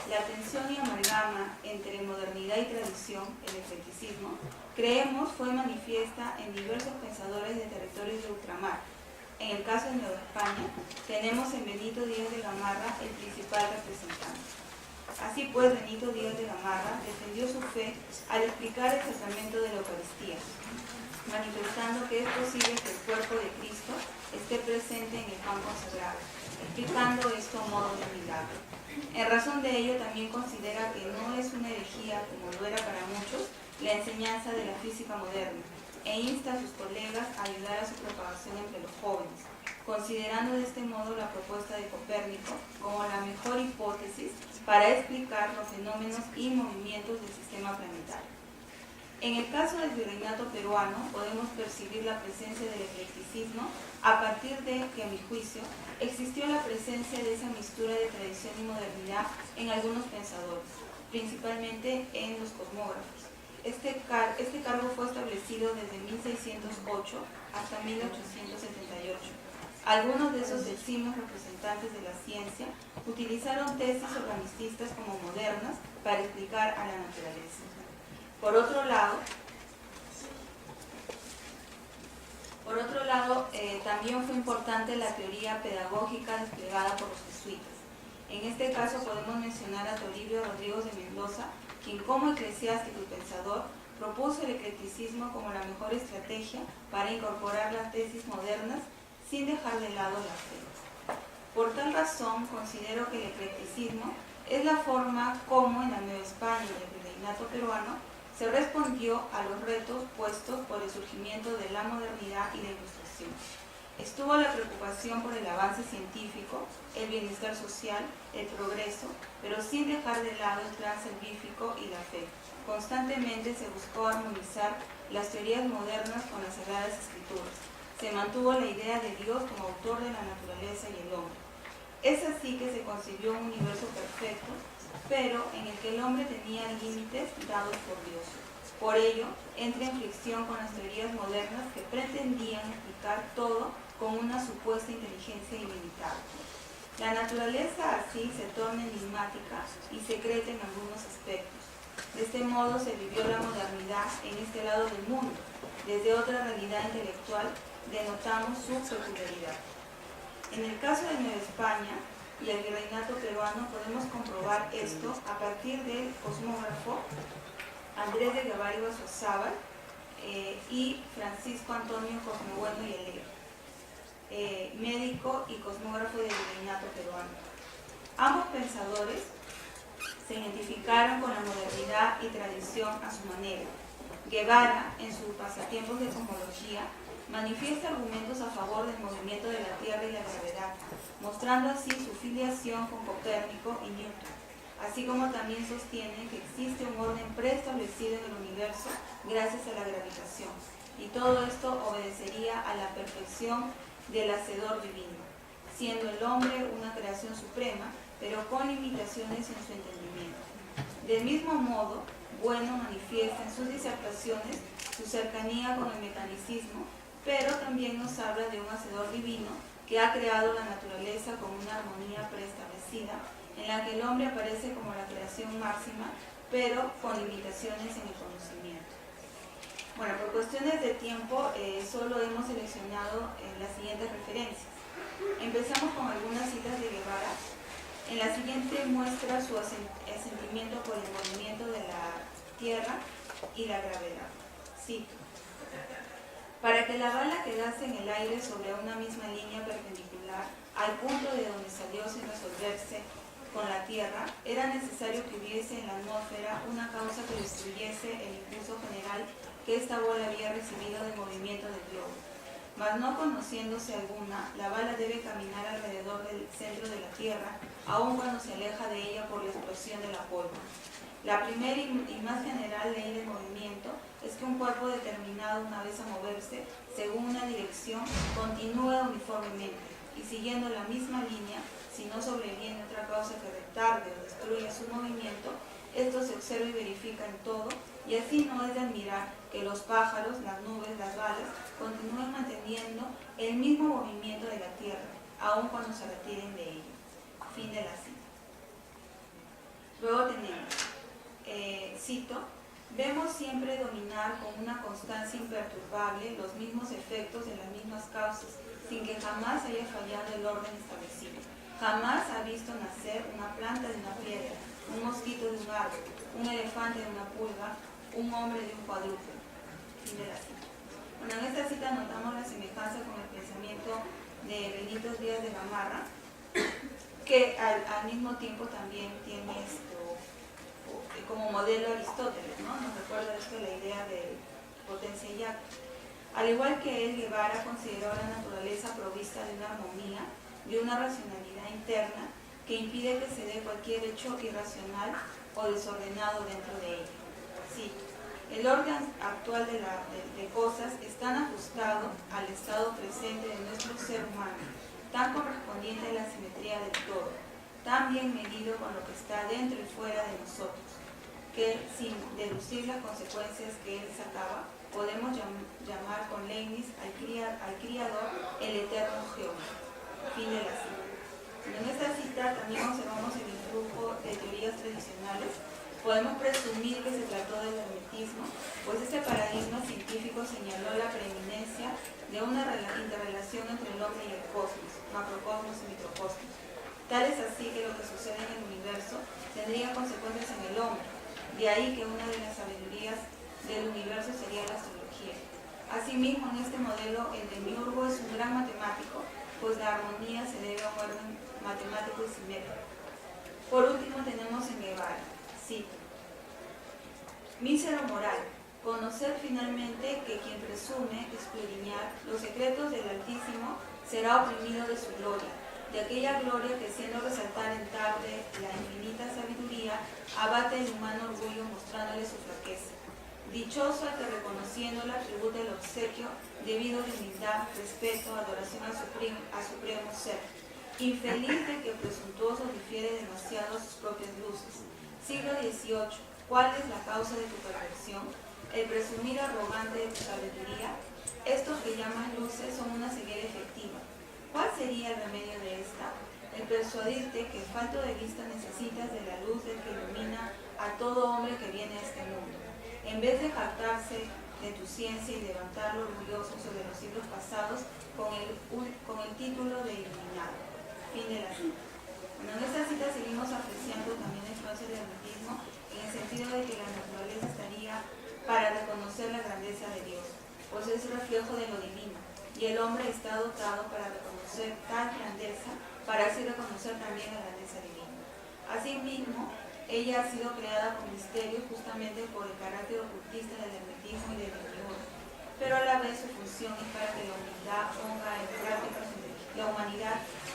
La tensión y amalgama entre modernidad y tradición, el eclecticismo, creemos fue manifiesta en diversos pensadores de territorios de ultramar. En el caso de Nueva España, tenemos en Benito Díaz de Gamarra el principal representante. Así pues, Benito Díaz de Gamarra defendió su fe al explicar el sacramento de la Eucaristía, manifestando que es posible que el cuerpo de Cristo esté presente en el pan consagrado, explicando esto a modo de milagro. En razón de ello, también considera que no es una herejía, como lo era para muchos, la enseñanza de la física moderna, e insta a sus colegas a ayudar a su propagación entre los jóvenes, considerando de este modo la propuesta de Copérnico como la mejor hipótesis para explicar los fenómenos y movimientos del sistema planetario. En el caso del virreinato peruano, podemos percibir la presencia del eclecticismo a partir de que, a mi juicio, existió la presencia de esa mixtura de tradición y modernidad en algunos pensadores, principalmente en los cosmógrafos. Este cargo fue establecido desde 1608 hasta 1878. Algunos de esos eximios representantes de la ciencia utilizaron tesis organicistas como modernas para explicar a la naturaleza. Por otro lado, también fue importante la teoría pedagógica desplegada por los jesuitas. En este caso podemos mencionar a Toribio Rodrigo de Mendoza, quien como eclesiástico y pensador propuso el eclecticismo como la mejor estrategia para incorporar las tesis modernas sin dejar de lado la fe. Por tal razón, considero que el eclecticismo es la forma como en la Nueva España y el virreinato peruano se respondió a los retos puestos por el surgimiento de la modernidad y la ilustración. Estuvo la preocupación por el avance científico, el bienestar social, el progreso, pero sin dejar de lado el plan salvífico y la fe. Constantemente se buscó armonizar las teorías modernas con las Sagradas Escrituras. Se mantuvo la idea de Dios como autor de la naturaleza y el hombre. Es así que se concibió un universo perfecto, pero en el que el hombre tenía límites dados por Dios. Por ello, entra en fricción con las teorías modernas que pretendían explicar todo con una supuesta inteligencia ilimitada. La naturaleza así se torna enigmática y secreta en algunos aspectos. De este modo se vivió la modernidad en este lado del mundo. Desde otra realidad intelectual denotamos su peculiaridad. En el caso de Nueva España y el virreinato peruano podemos comprobar esto a partir del cosmógrafo Andrés de Guevara y Basozábal y Francisco Antonio Cosmobueno y Alegre, médico y cosmógrafo del virreinato peruano. Ambos pensadores se identificaron con la modernidad y tradición a su manera. Guevara, en sus pasatiempos de cosmología, manifiesta argumentos a favor del movimiento de la Tierra y la gravedad, mostrando así su filiación con Copérnico y Newton, así como también sostiene que existe un orden preestablecido en el universo gracias a la gravitación, y todo esto obedecería a la perfección del Hacedor divino, siendo el hombre una creación suprema, pero con limitaciones en su entendimiento. Del mismo modo, Bueno manifiesta en sus disertaciones su cercanía con el mecanicismo, pero también nos habla de un Hacedor divino que ha creado la naturaleza con una armonía preestablecida, en la que el hombre aparece como la creación máxima, pero con limitaciones en el conocimiento. Bueno, por cuestiones de tiempo, solo hemos seleccionado las siguientes referencias. Empezamos con algunas citas de Guevara. En la siguiente muestra su asentimiento por el movimiento de la Tierra y la gravedad. Cito: para que la bala quedase en el aire sobre una misma línea perpendicular al punto de donde salió sin resolverse con la Tierra, era necesario que hubiese en la atmósfera una causa que destruyese el impulso general que esta bola había recibido del movimiento del globo. Mas no conociéndose alguna, la bala debe caminar alrededor del centro de la Tierra, aun cuando se aleja de ella por la explosión de la pólvora. La primera y más general ley del movimiento es que un cuerpo determinado, una vez a moverse según una dirección, continúa uniformemente y siguiendo la misma línea. Si no sobreviene otra causa que retarde o destruya su movimiento, esto se observa y verifica en todo, y así no es de admirar que los pájaros, las nubes, las balas continúen manteniendo el mismo movimiento de la Tierra, aun cuando se retiren de ella. Fin de la cita. Luego tenemos, cito: vemos siempre dominar con una constancia imperturbable los mismos efectos de las mismas causas, sin que jamás haya fallado el orden establecido. Jamás ha visto nacer una planta de una piedra, un mosquito de un árbol, un elefante de una pulga, un hombre de un cuadrúpedo. Fin de la cita. Bueno, en esta cita notamos la semejanza con el pensamiento de Benito Díaz de Gamarra, que al mismo tiempo también tiene como modelo Aristóteles, ¿no? Nos recuerda esto la idea de potencia y acto. Al igual que él, Guevara consideró la naturaleza provista de una armonía, de una racionalidad interna que impide que se dé cualquier hecho irracional o desordenado dentro de ella. Sí, el orden actual de cosas es tan ajustado al estado presente de nuestro ser humano, tan correspondiente a la simetría del todo, tan bien medido con lo que está dentro y fuera de nosotros, que sin deducir las consecuencias que él sacaba, podemos llamar con Leibniz al Criador el eterno Jehová. Fin de la cita. En esta cita también observamos el influjo de teorías tradicionales. Podemos presumir que se trató del hermetismo, pues este paradigma científico señaló la preeminencia de una interrelación entre el hombre y el cosmos, macrocosmos y microcosmos. Tal es así que lo que sucede en el universo tendría consecuencias en el hombre. De ahí que una de las sabidurías del universo sería la astrología. Asimismo, en este modelo, el demiurgo es un gran matemático, pues la armonía se debe a un orden matemático y simétrico. Por último tenemos en Guevara, cito: mísero moral, conocer finalmente que quien presume escudriñar los secretos del Altísimo será oprimido de su gloria, de aquella gloria que siendo resaltar en tarde la infinita sabiduría, abate el humano orgullo mostrándole su flaqueza. Dichoso el que reconociéndola tributa el obsequio debido de humildad, respeto, adoración al supremo ser. Infeliz del que presuntuoso difiere demasiado sus propias luces. Siglo XVIII. ¿Cuál es la causa de tu perversión? El presumir arrogante de tu sabiduría. Estos que llamas luces son una ceguera efectiva. ¿Cuál sería el remedio de esta? El persuadirte que falto de vista necesitas de la luz del que ilumina a todo hombre que viene a este mundo. En vez de jactarse de tu ciencia y levantarlo orgulloso sobre los siglos pasados con el título de iluminado. Fin de la cita. Bueno, en esta cita seguimos apreciando también la influencia del hermetismo en el sentido de que la naturaleza estaría para reconocer la grandeza de Dios, pues es reflejo de lo divino, y el hombre está dotado para reconocer tal grandeza, para así reconocer también la grandeza divina. Asimismo, ella ha sido creada con misterio justamente por el carácter ocultista del hermetismo y del demiurgo, pero a la vez su función es para que la humanidad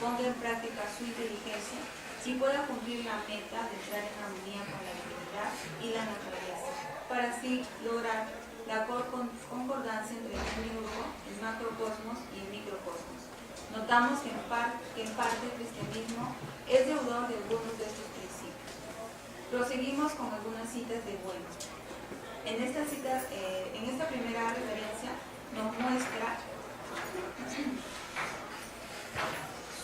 ponga en práctica su inteligencia y pueda cumplir la meta de entrar en armonía con la divinidad y la naturaleza, para así lograr la concordancia entre el demiurgo, el macrocosmos y el microcosmos. Notamos que en parte el cristianismo es deudor de algunos de estos principios. Proseguimos con algunas citas de Bueno. En esta primera referencia nos muestra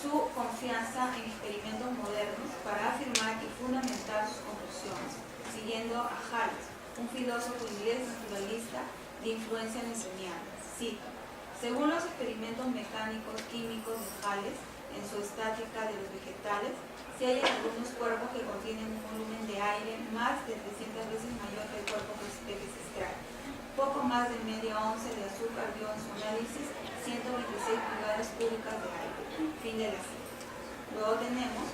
su confianza en experimentos modernos para afirmar y fundamentar sus conclusiones, siguiendo a Hales, un filósofo inglés naturalista de influencia newtoniana. Cito: según los experimentos mecánicos químicos de Hales, en su estática de los vegetales, se hallan algunos cuerpos que contienen un volumen de aire más de 300 veces mayor que el cuerpo de que se extrae. Poco más de media onza de azúcar dio en su análisis 126 pulgadas cúbicas de aire. Fin de la cita. Luego tenemos,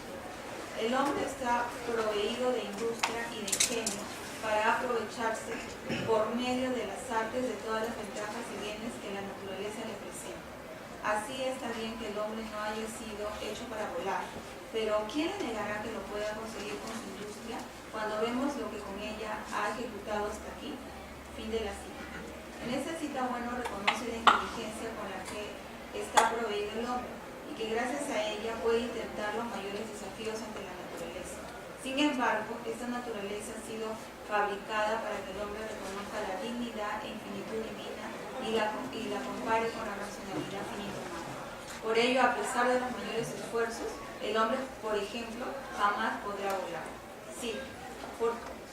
el hombre está proveído de industria y de ingenio para aprovecharse por medio de las artes de todas las ventajas y bienes que la naturaleza le presenta. Así está bien que el hombre no haya sido hecho para volar, pero ¿quién le negará que lo pueda conseguir con su industria cuando vemos lo que con ella ha ejecutado hasta aquí? Fin de la cita. En esta cita, bueno reconoce la inteligencia con la que está proveído el hombre y que gracias a ella puede intentar los mayores desafíos ante la naturaleza. Sin embargo, esta naturaleza ha sido fabricada para que el hombre reconozca la dignidad e infinitud divina y la compare con la racionalidad finita humana. Por ello, a pesar de los mayores esfuerzos, el hombre, por ejemplo, jamás podrá volar. Sí,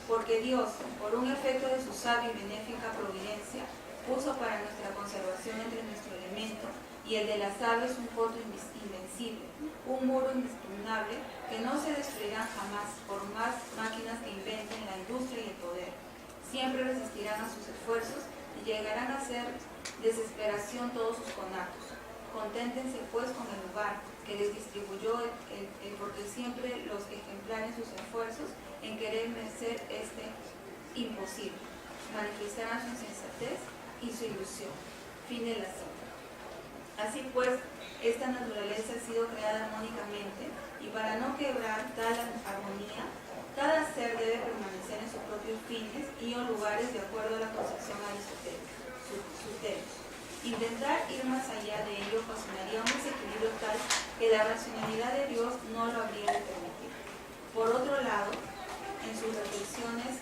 porque Dios, por un efecto de su sabia y benéfica providencia, puso para nuestra conservación entre nuestro elemento y el de las aves un coto invencible, un muro inexpugnable que no se destruirán jamás por más máquinas que inventen la industria y el poder. Siempre resistirán a sus esfuerzos y llegarán a ser desesperación todos sus conatos. Conténtense pues con el lugar que les distribuyó porque siempre los ejemplaren sus esfuerzos en querer vencer este imposible. Manifestarán su insensatez y su ilusión. Fin de la cita. Así pues, esta naturaleza ha sido creada armónicamente y para no quebrar tal armonía, cada ser debe permanecer en sus propios fines y o lugares de acuerdo a la concepción aristotélica, su telos. Intentar ir más allá de ello ocasionaría un desequilibrio tal que la racionalidad de Dios no lo habría de permitir. Por otro lado, en sus reflexiones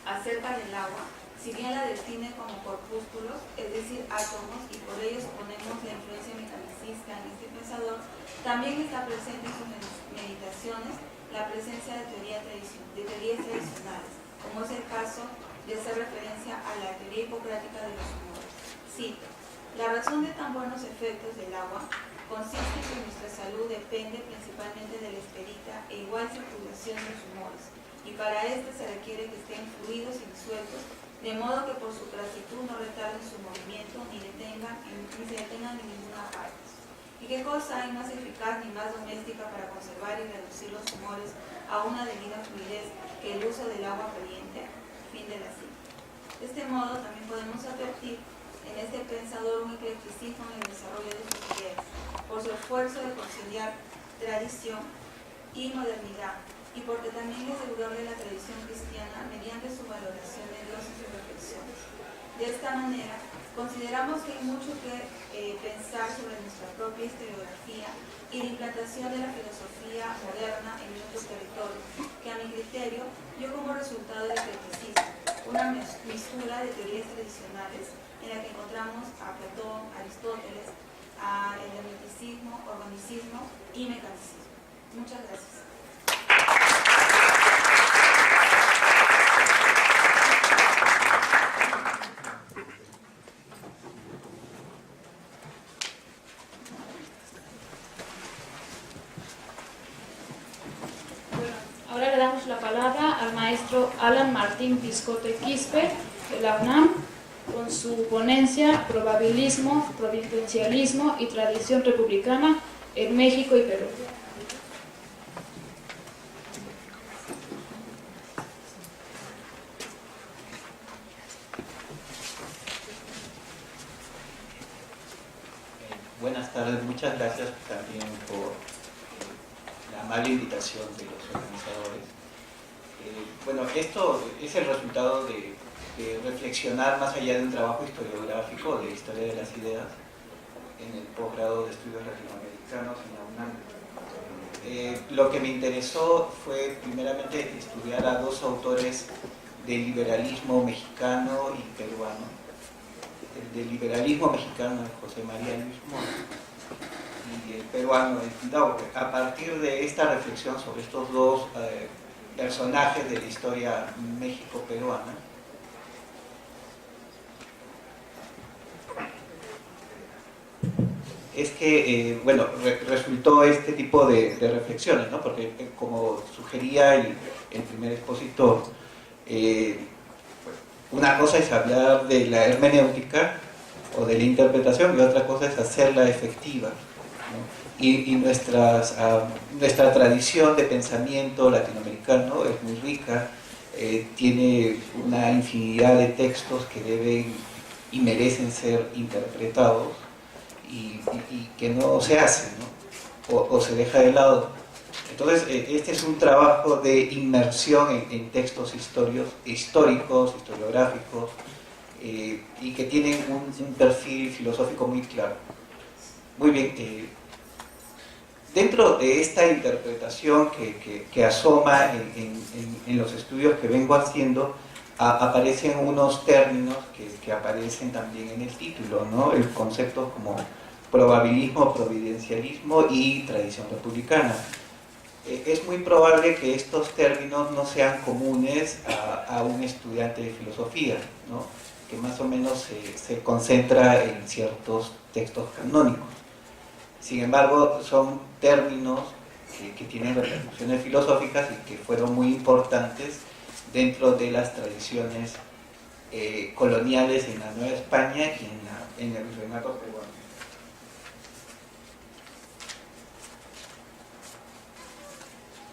acerca del agua, si bien la define como corpúsculos, es decir, átomos, y por ello suponemos la influencia mecanicista en este pensador, también está presente en sus meditaciones la presencia de teorías tradicionales, como es el caso de hacer referencia a la teoría hipocrática de los humores. Cito: la razón de tan buenos efectos del agua consiste en que nuestra salud depende principalmente de la expedita e igual circulación de los humores, y para esto se requiere que estén fluidos y disueltos, de modo que por su gratitud no retarden su movimiento ni se detengan en ninguna parte. ¿Y qué cosa hay más eficaz ni más doméstica para conservar y reducir los humores a una debida fluidez que el uso del agua caliente? Fin de la cita. De este modo también podemos advertir en este pensador un eclecticismo en el desarrollo de sus ideas, por su esfuerzo de conciliar tradición y modernidad, y porque también es deudor de la tradición cristiana mediante su valoración de Dios y sus reflexiones. De esta manera, consideramos que hay mucho que pensar sobre nuestra propia historiografía y la implantación de la filosofía moderna en nuestros territorios, que a mi criterio dio como resultado el eclecticismo, una mistura de teorías tradicionales en la que encontramos a Platón, Aristóteles, el hermeticismo, organicismo y mecanicismo. Muchas gracias. Ahora le damos la palabra al maestro Alan Martín Piscote Quispe de la UNAM con su ponencia Probabilismo, Providencialismo y Tradición Republicana en México y Perú. Buenas tardes, muchas gracias también por la amable invitación de los organizadores. Bueno, esto es el resultado de reflexionar más allá de un trabajo historiográfico de historia de las ideas en el posgrado de estudios latinoamericanos en la UNAM. Lo que me interesó fue primeramente estudiar a dos autores del liberalismo mexicano y peruano. El del liberalismo mexicano es José María Luis Mora y el peruano es Hidalgo. A partir de esta reflexión sobre estos dos personajes de la historia México-peruana, es que, bueno, resultó este tipo de reflexiones, ¿no? Porque como sugería el primer expositor, una cosa es hablar de la hermenéutica o de la interpretación y otra cosa es hacerla efectiva, ¿no? Y nuestra tradición de pensamiento latinoamericano es muy rica, tiene una infinidad de textos que deben y merecen ser interpretados y que no se hacen, ¿no? O se deja de lado. Entonces, este es un trabajo de inmersión en textos históricos, historiográficos, y que tienen un perfil filosófico muy claro. Muy bien, dentro de esta interpretación que asoma en los estudios que vengo haciendo, aparecen unos términos que aparecen también en el título, ¿no? El concepto como probabilismo, providencialismo y tradición republicana. Es muy probable que estos términos no sean comunes a un estudiante de filosofía, ¿no? Que más o menos se concentra en ciertos textos canónicos. Sin embargo, son términos que tienen repercusiones filosóficas y que fueron muy importantes dentro de las tradiciones coloniales en la Nueva España y en el virreinato peruano.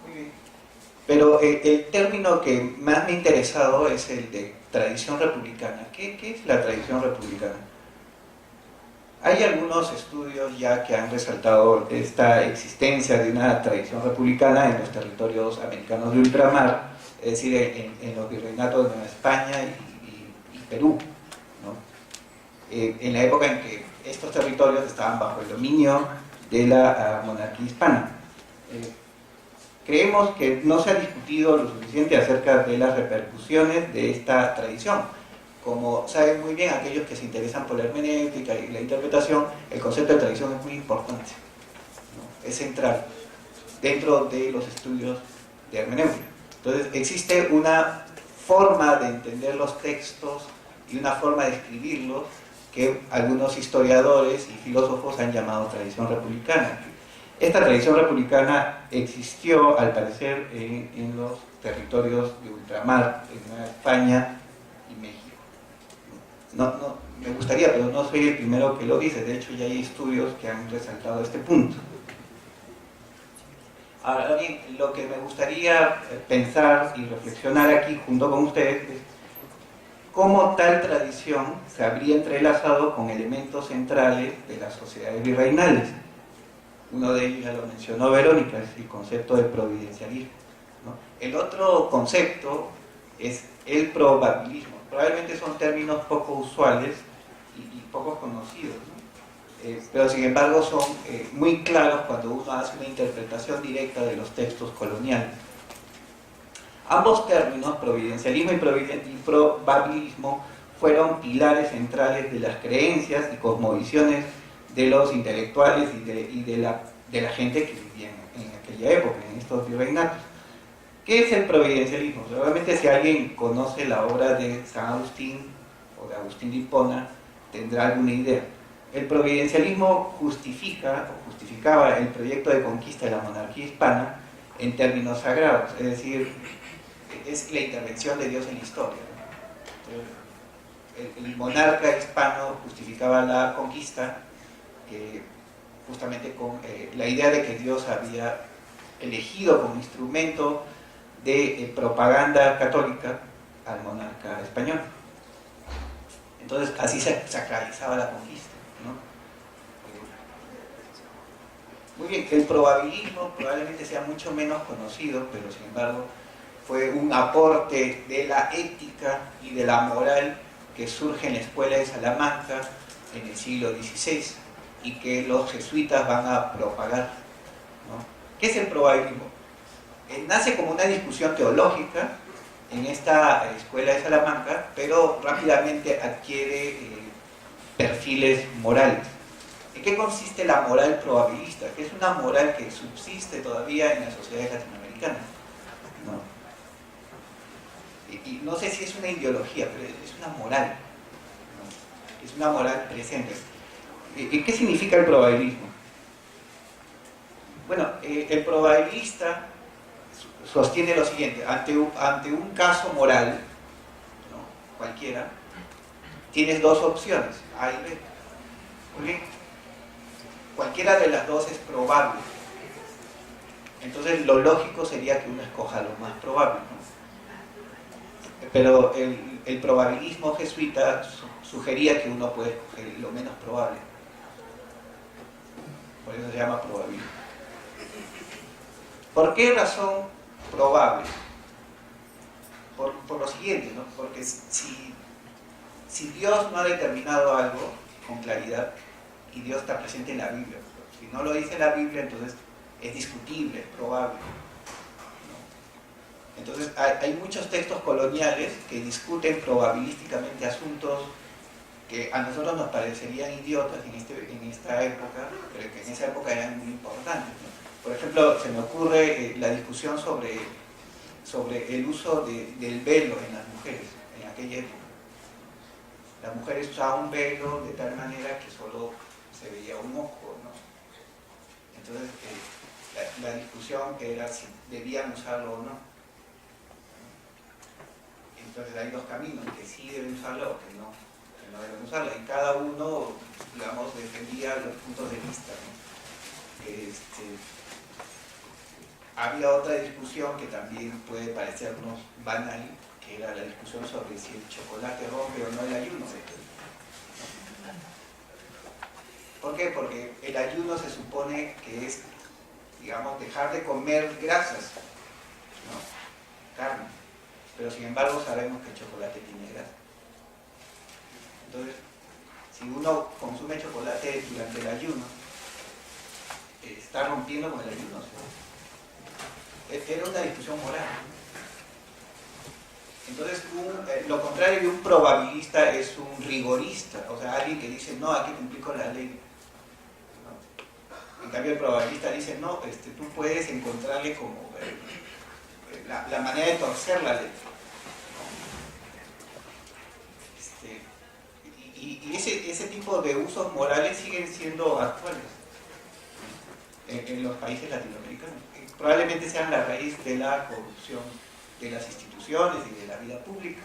Muy bien. Pero el término que más me ha interesado es el de tradición republicana. ¿Qué es la tradición republicana? Hay algunos estudios ya que han resaltado esta existencia de una tradición republicana en los territorios americanos de ultramar, es decir, en los virreinatos de Nueva España y Perú, ¿no? En la época en que estos territorios estaban bajo el dominio de la monarquía hispana. Creemos que no se ha discutido lo suficiente acerca de las repercusiones de esta tradición. Como saben muy bien aquellos que se interesan por la hermenéutica y la interpretación, el concepto de tradición es muy importante, ¿no? Es central dentro de los estudios de hermenéutica. Entonces existe una forma de entender los textos y una forma de escribirlos que algunos historiadores y filósofos han llamado tradición republicana. Esta tradición republicana existió, al parecer, en los territorios de ultramar, en Nueva España y México. No, me gustaría, pero no soy el primero que lo dice. De hecho, ya hay estudios que han resaltado este punto. Ahora bien, lo que me gustaría pensar y reflexionar aquí junto con ustedes es cómo tal tradición se habría entrelazado con elementos centrales de las sociedades virreinales. Uno de ellos ya lo mencionó Verónica, es el concepto de providencialismo, ¿no? El otro concepto es el probabilismo. Probablemente son términos poco usuales y poco conocidos, ¿no? Pero sin embargo son muy claros cuando uno hace una interpretación directa de los textos coloniales. Ambos términos, providencialismo y probabilismo, fueron pilares centrales de las creencias y cosmovisiones de los intelectuales y de la gente que vivía en aquella época, en estos virreinatos. ¿Qué es el providencialismo? Seguramente si alguien conoce la obra de San Agustín o de Agustín de Hipona, tendrá alguna idea. El providencialismo justificaba el proyecto de conquista de la monarquía hispana en términos sagrados, es decir, es la intervención de Dios en la historia, ¿no? El monarca hispano justificaba la conquista justamente con la idea de que Dios había elegido como instrumento de propaganda católica al monarca español. Entonces así se sacralizaba la conquista, ¿no? Muy bien, el probabilismo probablemente sea mucho menos conocido, pero sin embargo fue un aporte de la ética y de la moral que surge en la escuela de Salamanca en el siglo XVI y que los jesuitas van a propagar, ¿no? ¿Qué es el probabilismo? Nace como una discusión teológica en esta escuela de Salamanca, pero rápidamente adquiere perfiles morales. ¿En qué consiste la moral probabilista? Que es una moral que subsiste todavía en las sociedades latinoamericanas, ¿no? Y no sé si es una ideología, pero es una moral, ¿no? Es una moral presente. ¿Qué significa el probabilismo? Bueno, el probabilista sostiene lo siguiente: ante un caso moral, ¿no?, cualquiera, tienes dos opciones, A y B. Muy bien. Cualquiera de las dos es probable. Entonces lo lógico sería que uno escoja lo más probable, ¿no? Pero el probabilismo jesuita sugería que uno puede escoger lo menos probable. Por eso se llama probabilismo. ¿Por qué razón probable? Por lo siguiente, ¿no? Porque si Dios no ha determinado algo con claridad, y Dios está presente en la Biblia, si no lo dice la Biblia, entonces es discutible, es probable, ¿no? Entonces hay muchos textos coloniales que discuten probabilísticamente asuntos que a nosotros nos parecerían idiotas en esta época, pero que en esa época eran muy importantes, ¿no? Por ejemplo, se me ocurre la discusión sobre el uso del velo en las mujeres en aquella época. Las mujeres usaban un velo de tal manera que solo se veía un ojo, ¿no? Entonces la discusión era si debían usarlo o no. Entonces hay dos caminos: que sí deben usarlo o que no deben usarlo, y cada uno, digamos, defendía los puntos de vista, ¿no? Había otra discusión que también puede parecernos banal, que era la discusión sobre si el chocolate rompe o no el ayuno. ¿Por qué? Porque el ayuno se supone que es, digamos, dejar de comer grasas, ¿no?, carne, pero sin embargo sabemos que el chocolate tiene grasa. Entonces, si uno consume chocolate durante el ayuno, está rompiendo con el ayuno, ¿sí? Era una discusión moral. Entonces, lo contrario de un probabilista es un rigorista, o sea, alguien que dice, no, hay que cumplir con la ley, ¿no? En cambio, el probabilista dice, no, tú puedes encontrarle como la manera de torcer la ley, ¿no? Y ese tipo de usos morales siguen siendo actuales en los países latinoamericanos. Probablemente sean la raíz de la corrupción de las instituciones y de la vida pública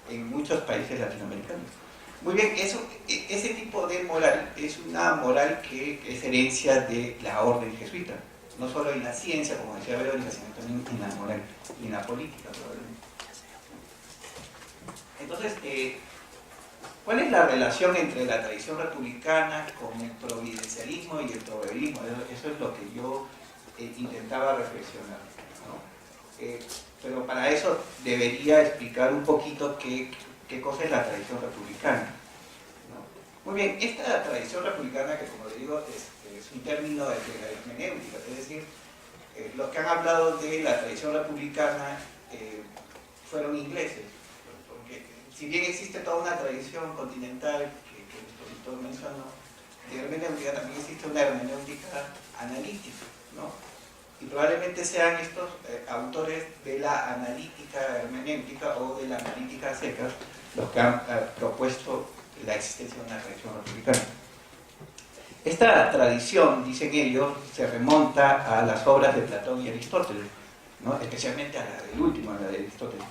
en muchos países latinoamericanos. Muy bien, ese tipo de moral es una moral que es herencia de la orden jesuita, no solo en la ciencia, como decía Verónica, sino también en la moral y en la política, probablemente. Entonces, ¿cuál es la relación entre la tradición republicana con el providencialismo y el probabilismo? Eso es lo que yo intentaba reflexionar, ¿no? Pero para eso debería explicar un poquito qué cosa es la tradición republicana, ¿no? Muy bien, esta tradición republicana, que como le digo, es un término de la hermenéutica, es decir, los que han hablado de la tradición republicana fueron ingleses, porque si bien existe toda una tradición continental que el expositor mencionó, de hermenéutica, también existe una hermenéutica analítica, ¿no? Y probablemente sean estos autores de la analítica hermenéutica o de la analítica seca los que han propuesto la existencia de una tradición republicana. Esta tradición, dicen ellos, se remonta a las obras de Platón y Aristóteles, ¿no?, especialmente a la del último, a la de Aristóteles.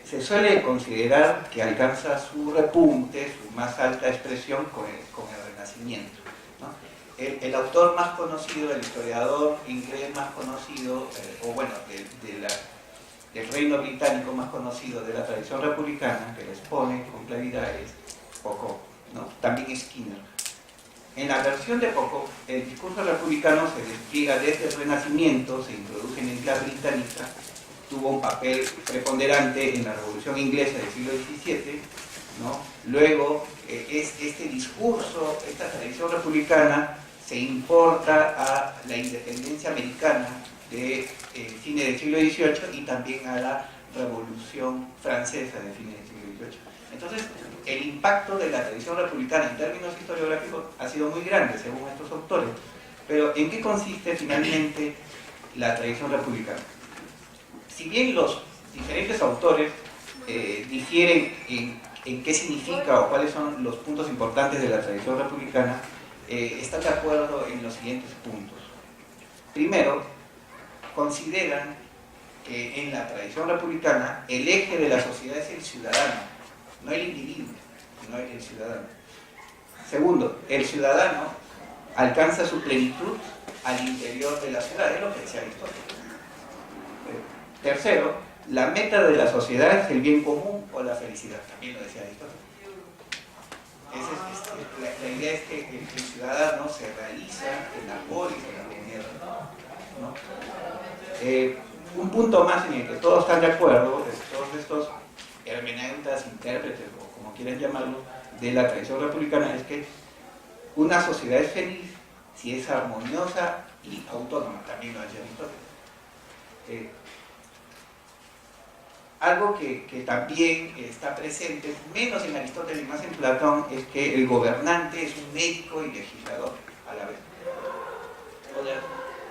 Se suele considerar que alcanza su repunte, su más alta expresión con el Renacimiento, ¿no? El autor más conocido, el historiador inglés más conocido, o bueno, del reino británico más conocido de la tradición republicana, que lo expone con claridad, es Pocock, ¿no? También Skinner. En la versión de Pocock, el discurso republicano se despliega desde el Renacimiento, se introduce en la Isla Británica, tuvo un papel preponderante en la Revolución Inglesa del siglo XVII, ¿no? Luego, este discurso, esta tradición republicana, se importa a la independencia americana de fines del siglo XVIII y también a la Revolución Francesa de fines del siglo XVIII. Entonces, el impacto de la tradición republicana en términos historiográficos ha sido muy grande, según estos autores. Pero, ¿en qué consiste finalmente la tradición republicana? Si bien los diferentes autores difieren en qué significa o cuáles son los puntos importantes de la tradición republicana, están de acuerdo en los siguientes puntos. Primero, consideran que en la tradición republicana el eje de la sociedad es el ciudadano, no el individuo, sino el ciudadano. Segundo, el ciudadano alcanza su plenitud al interior de la ciudad, es lo que decía Aristóteles. Tercero, la meta de la sociedad es el bien común o la felicidad, también lo decía Aristóteles. La idea es que el ciudadano se realiza en la polis, en la comunidad, ¿no? Un punto más en el que todos están de acuerdo, todos estos hermeneutas, intérpretes, o como quieran llamarlo, de la tradición republicana, es que una sociedad es feliz si es armoniosa y autónoma, también lo decía Aristóteles. Algo que también está presente, menos en Aristóteles y más en Platón, es que el gobernante es un médico y legislador a la vez.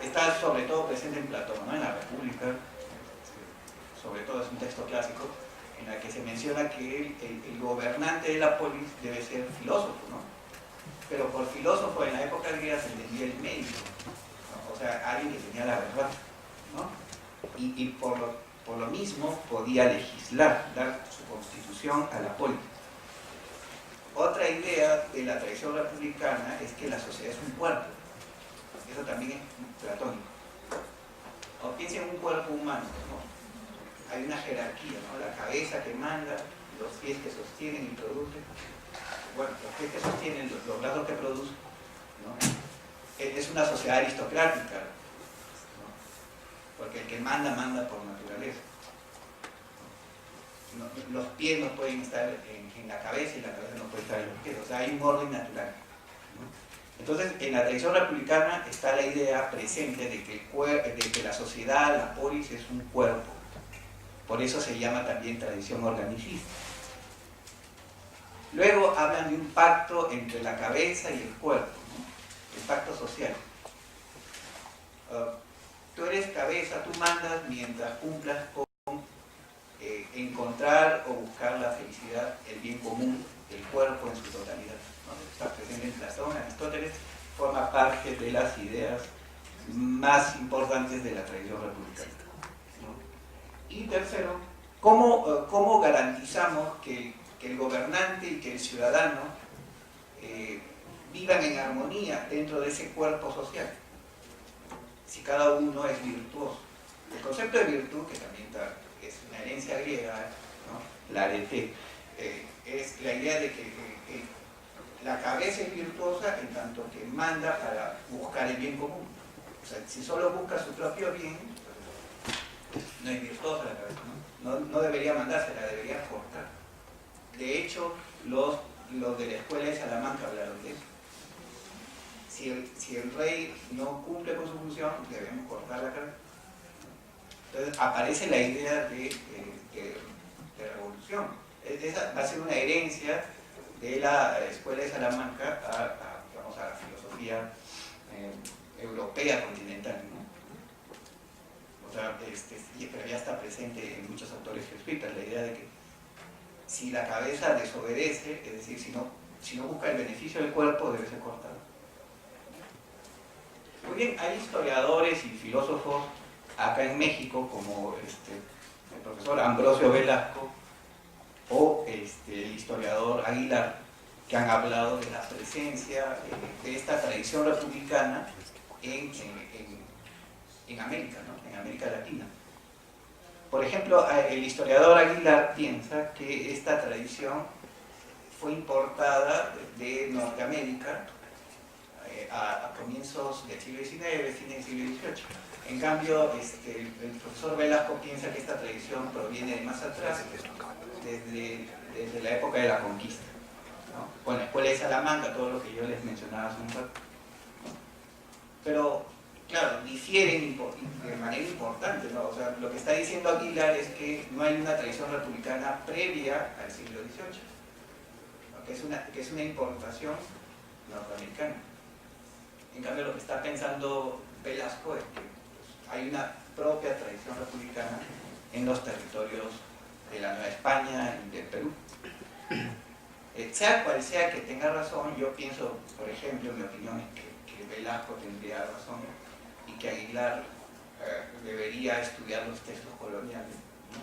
Está sobre todo presente en Platón, ¿no? En la República, sobre todo es un texto clásico, en la que se menciona que el gobernante de la polis debe ser filósofo, ¿no? Pero por filósofo en la época griega se entendía el médico, ¿no? O sea, alguien que tenía la verdad, ¿no? Y por lo mismo podía legislar, dar su constitución a la polis. Otra idea de la tradición republicana es que la sociedad es un cuerpo. Eso también es platónico. O piensen en un cuerpo humano, ¿no? Hay una jerarquía, ¿no? La cabeza que manda, los pies que sostienen y producen, bueno, los pies que sostienen, los brazos que producen, ¿no? Es una sociedad aristocrática, ¿no? Porque el que manda, manda por naturaleza. ¿No? Los pies no pueden estar en la cabeza y la cabeza no puede estar en los pies, o sea, hay un orden natural, ¿no? Entonces, en la tradición republicana está la idea presente de que la sociedad, la polis, es un cuerpo. Por eso se llama también tradición organicista. Luego hablan de un pacto entre la cabeza y el cuerpo, ¿no? El pacto social. Tú eres cabeza, tú mandas mientras cumplas con encontrar o buscar la felicidad, el bien común del cuerpo en su totalidad, ¿no? Está presente en Platón, Aristóteles, forma parte de las ideas más importantes de la tradición republicana, ¿no? Y tercero, ¿cómo garantizamos que el gobernante y que el ciudadano vivan en armonía dentro de ese cuerpo social? Si cada uno es virtuoso. El concepto de virtud, que también es una herencia griega, ¿no? La arete, es la idea de que la cabeza es virtuosa en tanto que manda para buscar el bien común. O sea, si solo busca su propio bien, no es virtuosa la cabeza, ¿no? No debería mandarse, la debería cortar. De hecho, los de la escuela de Salamanca hablaron de eso. Si el rey no cumple con su función, debemos cortar la cabeza. Entonces aparece la idea de revolución. Esa va a ser una herencia de la escuela de Salamanca digamos, a la filosofía europea continental, ¿no? O sea, pero ya está presente en muchos autores jesuitas la idea de que si la cabeza desobedece, es decir, si no busca el beneficio del cuerpo, debe ser cortado. Muy bien, hay historiadores y filósofos acá en México, como el profesor Ambrosio Velasco o el historiador Aguilar, que han hablado de la presencia de esta tradición republicana en América, ¿no? En América Latina. Por ejemplo, el historiador Aguilar piensa que esta tradición fue importada de Norteamérica a comienzos del siglo XIX, fines del siglo XVIII. En cambio, el profesor Velasco piensa que esta tradición proviene de más atrás, desde la época de la conquista, ¿no? Con la escuela de Salamanca, todo lo que yo les mencionaba hace un rato, ¿no? Pero, claro, difieren de manera importante, ¿no? O sea, lo que está diciendo Aguilar es que no hay una tradición republicana previa al siglo XVIII, ¿no? que es una importación norteamericana. En cambio, lo que está pensando Velasco es que pues, hay una propia tradición republicana en los territorios de la Nueva España y del Perú. Sea cual sea que tenga razón, yo pienso, por ejemplo, mi opinión es que Velasco tendría razón y que Aguilar debería estudiar los textos coloniales, ¿no?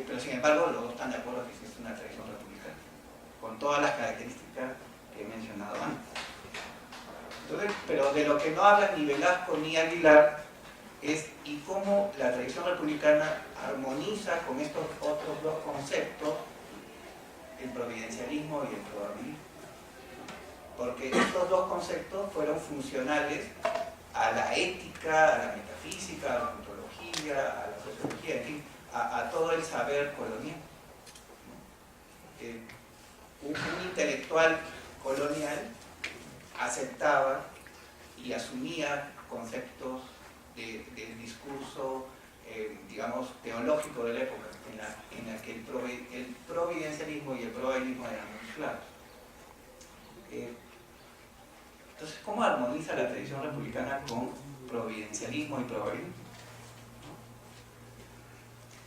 Pero sin embargo, los dos están de acuerdo que existe una tradición republicana, con todas las características que he mencionado antes. Entonces, pero de lo que no hablan ni Velasco ni Aguilar es y cómo la tradición republicana armoniza con estos otros dos conceptos, el providencialismo y el probabilismo. Porque estos dos conceptos fueron funcionales a la ética, a la metafísica, a la ontología, a la sociología, en fin, a todo el saber colonial. Un intelectual colonial aceptaba y asumía conceptos del discurso, digamos, teológico de la época, en la que el providencialismo y el probabilismo eran muy claros. Entonces, ¿cómo armoniza la tradición republicana con providencialismo y probabilismo?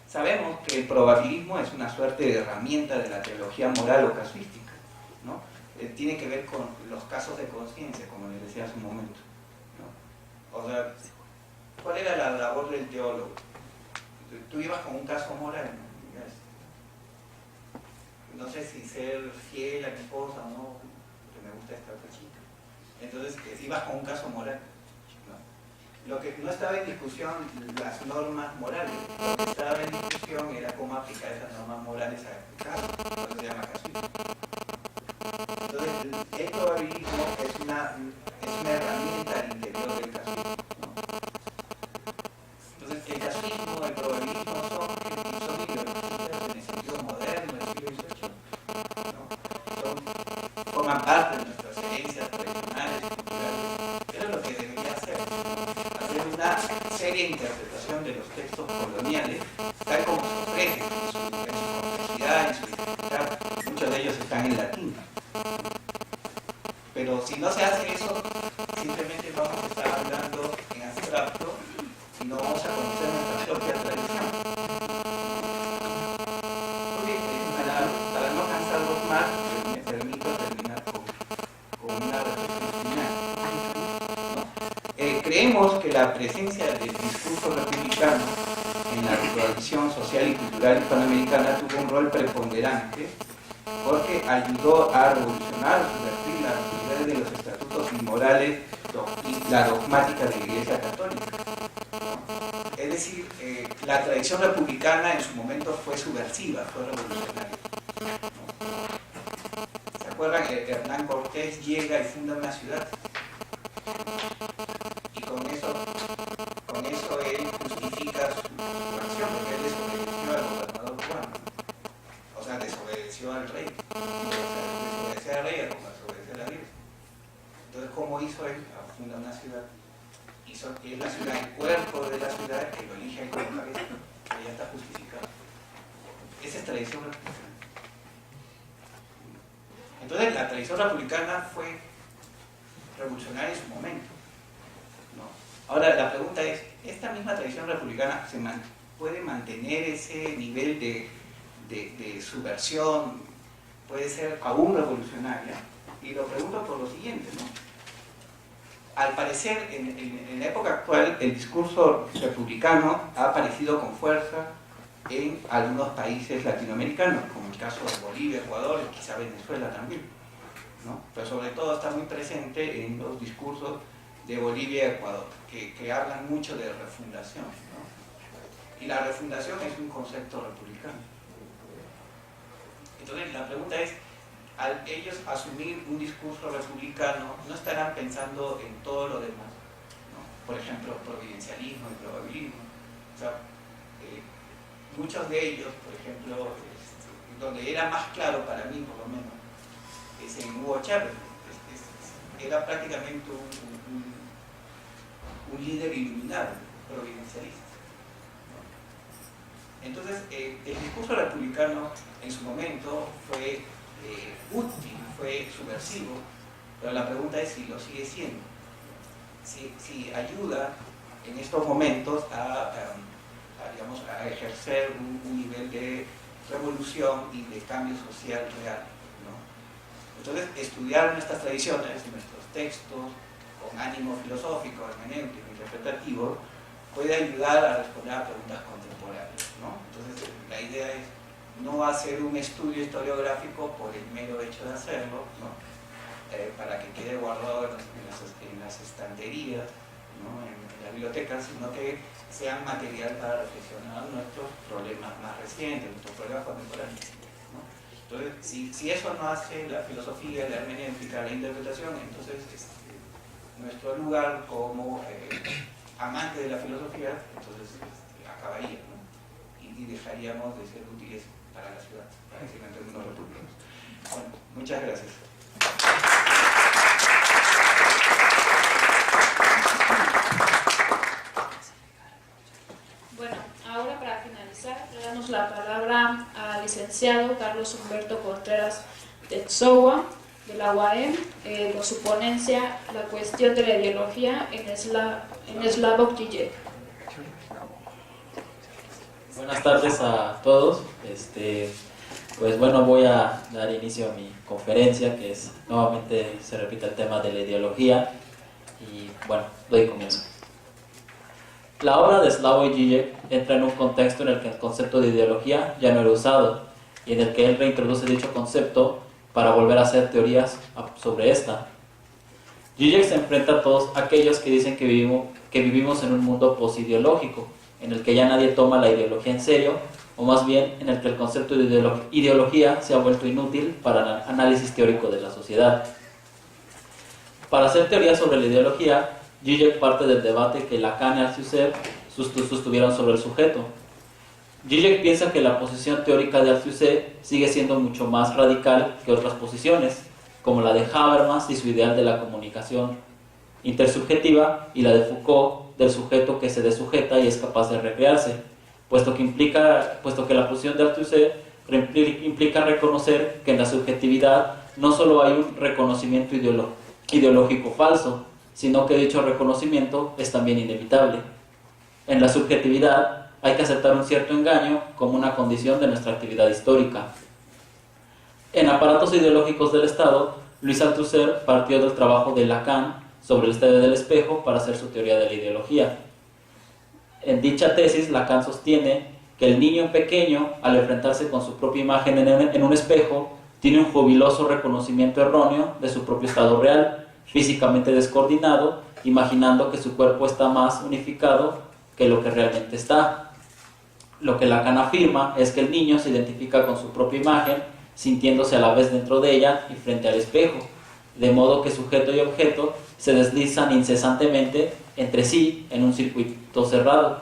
Sabemos que el probabilismo es una suerte de herramienta de la teología moral o casuística, ¿no? Tiene que ver con los casos de conciencia, como les decía hace un momento, ¿no? O sea, ¿cuál era la labor del teólogo? Tú ibas con un caso moral, ¿no? No sé si ser fiel a mi esposa o no, que me gusta esta otra chica. Entonces, ibas con un caso moral, ¿no? Lo que no estaba en discusión las normas morales, lo que estaba en discusión era cómo aplicar esas normas morales a caso, lo que se llama casuísmo. Entonces, el probabilismo es una herramienta al interior del casuísmo, ¿no? Entonces, el casuísmo, el probabilismo son ideologías en el sentido moderno del siglo XVIII, ¿no? Forman parte de nuestras herencias tradicionales, culturales. Eso es lo que debería hacer una seria interpretación de los textos coloniales, tal como se ofrecen en su complejidad, en su dificultad. Muchos de ellos están en latín. Pero si no se hace eso, simplemente vamos a estar hablando en abstracto y no vamos a conocer nuestra propia tradición. Para no cansarlos más, me permito terminar con una reflexión final. Creemos que la presencia del discurso republicano en la tradición social y cultural hispanoamericana tuvo un rol preponderante porque ayudó a revolucionar, subvertir las actividades de los estatutos inmorales y la dogmática de la Iglesia Católica. Es decir, la tradición republicana en su momento fue subversiva, fue revolucionaria. ¿Se acuerdan que Hernán Cortés llega y funda una ciudad? Y con eso él justifica su acción, porque él desobedeció al gobernador cubano. O sea, desobedeció al rey. Desobedecer al rey es como desobedecer a la Virgen. Entonces, ¿cómo hizo él? Funda una ciudad. Es la ciudad, el cuerpo de la ciudad que lo elige como cabeza, que ya está justificado. Esa es tradición republicana. Entonces, la tradición republicana fue revolucionaria en su momento, ¿no? Ahora, la pregunta es, ¿esta misma tradición republicana puede mantener ese nivel de subversión? ¿Puede ser aún revolucionaria? Y lo pregunto por lo siguiente, ¿no? Al parecer, en la época actual, el discurso republicano ha aparecido con fuerza en algunos países latinoamericanos, como el caso de Bolivia, Ecuador y quizá Venezuela también, ¿no? Pero sobre todo está muy presente en los discursos de Bolivia y Ecuador, que hablan mucho de refundación, ¿no? Y la refundación es un concepto republicano. Entonces la pregunta es, al ellos asumir un discurso republicano, ¿no estarán pensando en todo lo demás, ¿no? Por ejemplo, providencialismo y probabilismo. O sea, muchos de ellos, por ejemplo, donde era más claro para mí, por lo menos, es en Hugo Chávez. Era prácticamente un líder iluminado, providencialista, ¿no? Entonces, el discurso republicano en su momento fue útil, fue subversivo, pero la pregunta es si lo sigue siendo, si ayuda en estos momentos digamos, a ejercer un nivel de revolución y de cambio social real, ¿no? Entonces, estudiar nuestras tradiciones, nuestros textos, con ánimo filosófico, hermenéutico, interpretativo, puede ayudar a responder a preguntas contemporáneas, ¿no? Entonces, la idea es no hacer un estudio historiográfico por el mero hecho de hacerlo, ¿no? Para que quede guardado en las estanterías, ¿no? En la biblioteca, sino que sean material para reflexionar nuestros problemas más recientes, nuestros problemas contemporáneos, ¿no? Entonces, si eso no hace la filosofía, la hermenéutica, la interpretación, entonces nuestro lugar como amante de la filosofía, entonces acabaría, ¿no? Y dejaríamos de ser útiles para la ciudad, para decir en términos republicanos. Bueno, muchas gracias. Bueno, ahora para finalizar, le damos la palabra al licenciado Carlos Humberto Contreras Tetsowa, de la UAM, con su ponencia La cuestión de la ideología en Slavoj Žižek. Buenas tardes a todos. Pues bueno, voy a dar inicio a mi conferencia, que es, nuevamente se repite el tema de la ideología, y bueno, doy comienzo. La obra de Slavoj Žižek entra en un contexto en el que el concepto de ideología ya no era usado, y en el que él reintroduce dicho concepto para volver a hacer teorías sobre esta. Žižek se enfrenta a todos aquellos que dicen que vivimos en un mundo posideológico, en el que ya nadie toma la ideología en serio, o más bien en el que el concepto de ideología se ha vuelto inútil para el análisis teórico de la sociedad. Para hacer teoría sobre la ideología, Žižek parte del debate que Lacan y Althusser sostuvieron sobre el sujeto. Žižek piensa que la posición teórica de Althusser sigue siendo mucho más radical que otras posiciones, como la de Habermas y su ideal de la comunicación intersubjetiva, y la de Foucault del sujeto que se desujeta y es capaz de recrearse, puesto que la posición de Althusser implica reconocer que en la subjetividad no solo hay un reconocimiento ideológico falso, sino que dicho reconocimiento es también inevitable. En la subjetividad hay que aceptar un cierto engaño como una condición de nuestra actividad histórica. En Aparatos ideológicos del Estado, Louis Althusser partió del trabajo de Lacan sobre el estadio del espejo para hacer su teoría de la ideología. En dicha tesis, Lacan sostiene que el niño pequeño, al enfrentarse con su propia imagen en un espejo, tiene un jubiloso reconocimiento erróneo de su propio estado real, físicamente descoordinado, imaginando que su cuerpo está más unificado que lo que realmente está. Lo que Lacan afirma es que el niño se identifica con su propia imagen, sintiéndose a la vez dentro de ella y frente al espejo, de modo que sujeto y objeto se deslizan incesantemente entre sí en un circuito cerrado.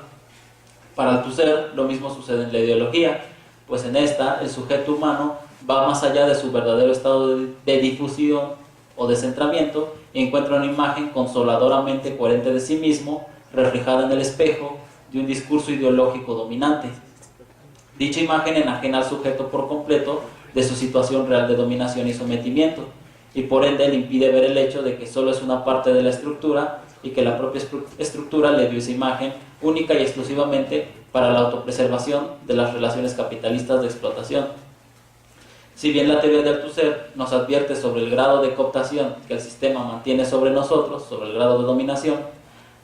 Para Althusser, lo mismo sucede en la ideología, pues en esta el sujeto humano va más allá de su verdadero estado de difusión o descentramiento y encuentra una imagen consoladoramente coherente de sí mismo, reflejada en el espejo de un discurso ideológico dominante. Dicha imagen enajena al sujeto por completo de su situación real de dominación y sometimiento, y por ende le impide ver el hecho de que solo es una parte de la estructura y que la propia estructura le dio esa imagen única y exclusivamente para la autopreservación de las relaciones capitalistas de explotación. Si bien la teoría de Althusser nos advierte sobre el grado de cooptación que el sistema mantiene sobre nosotros, sobre el grado de dominación,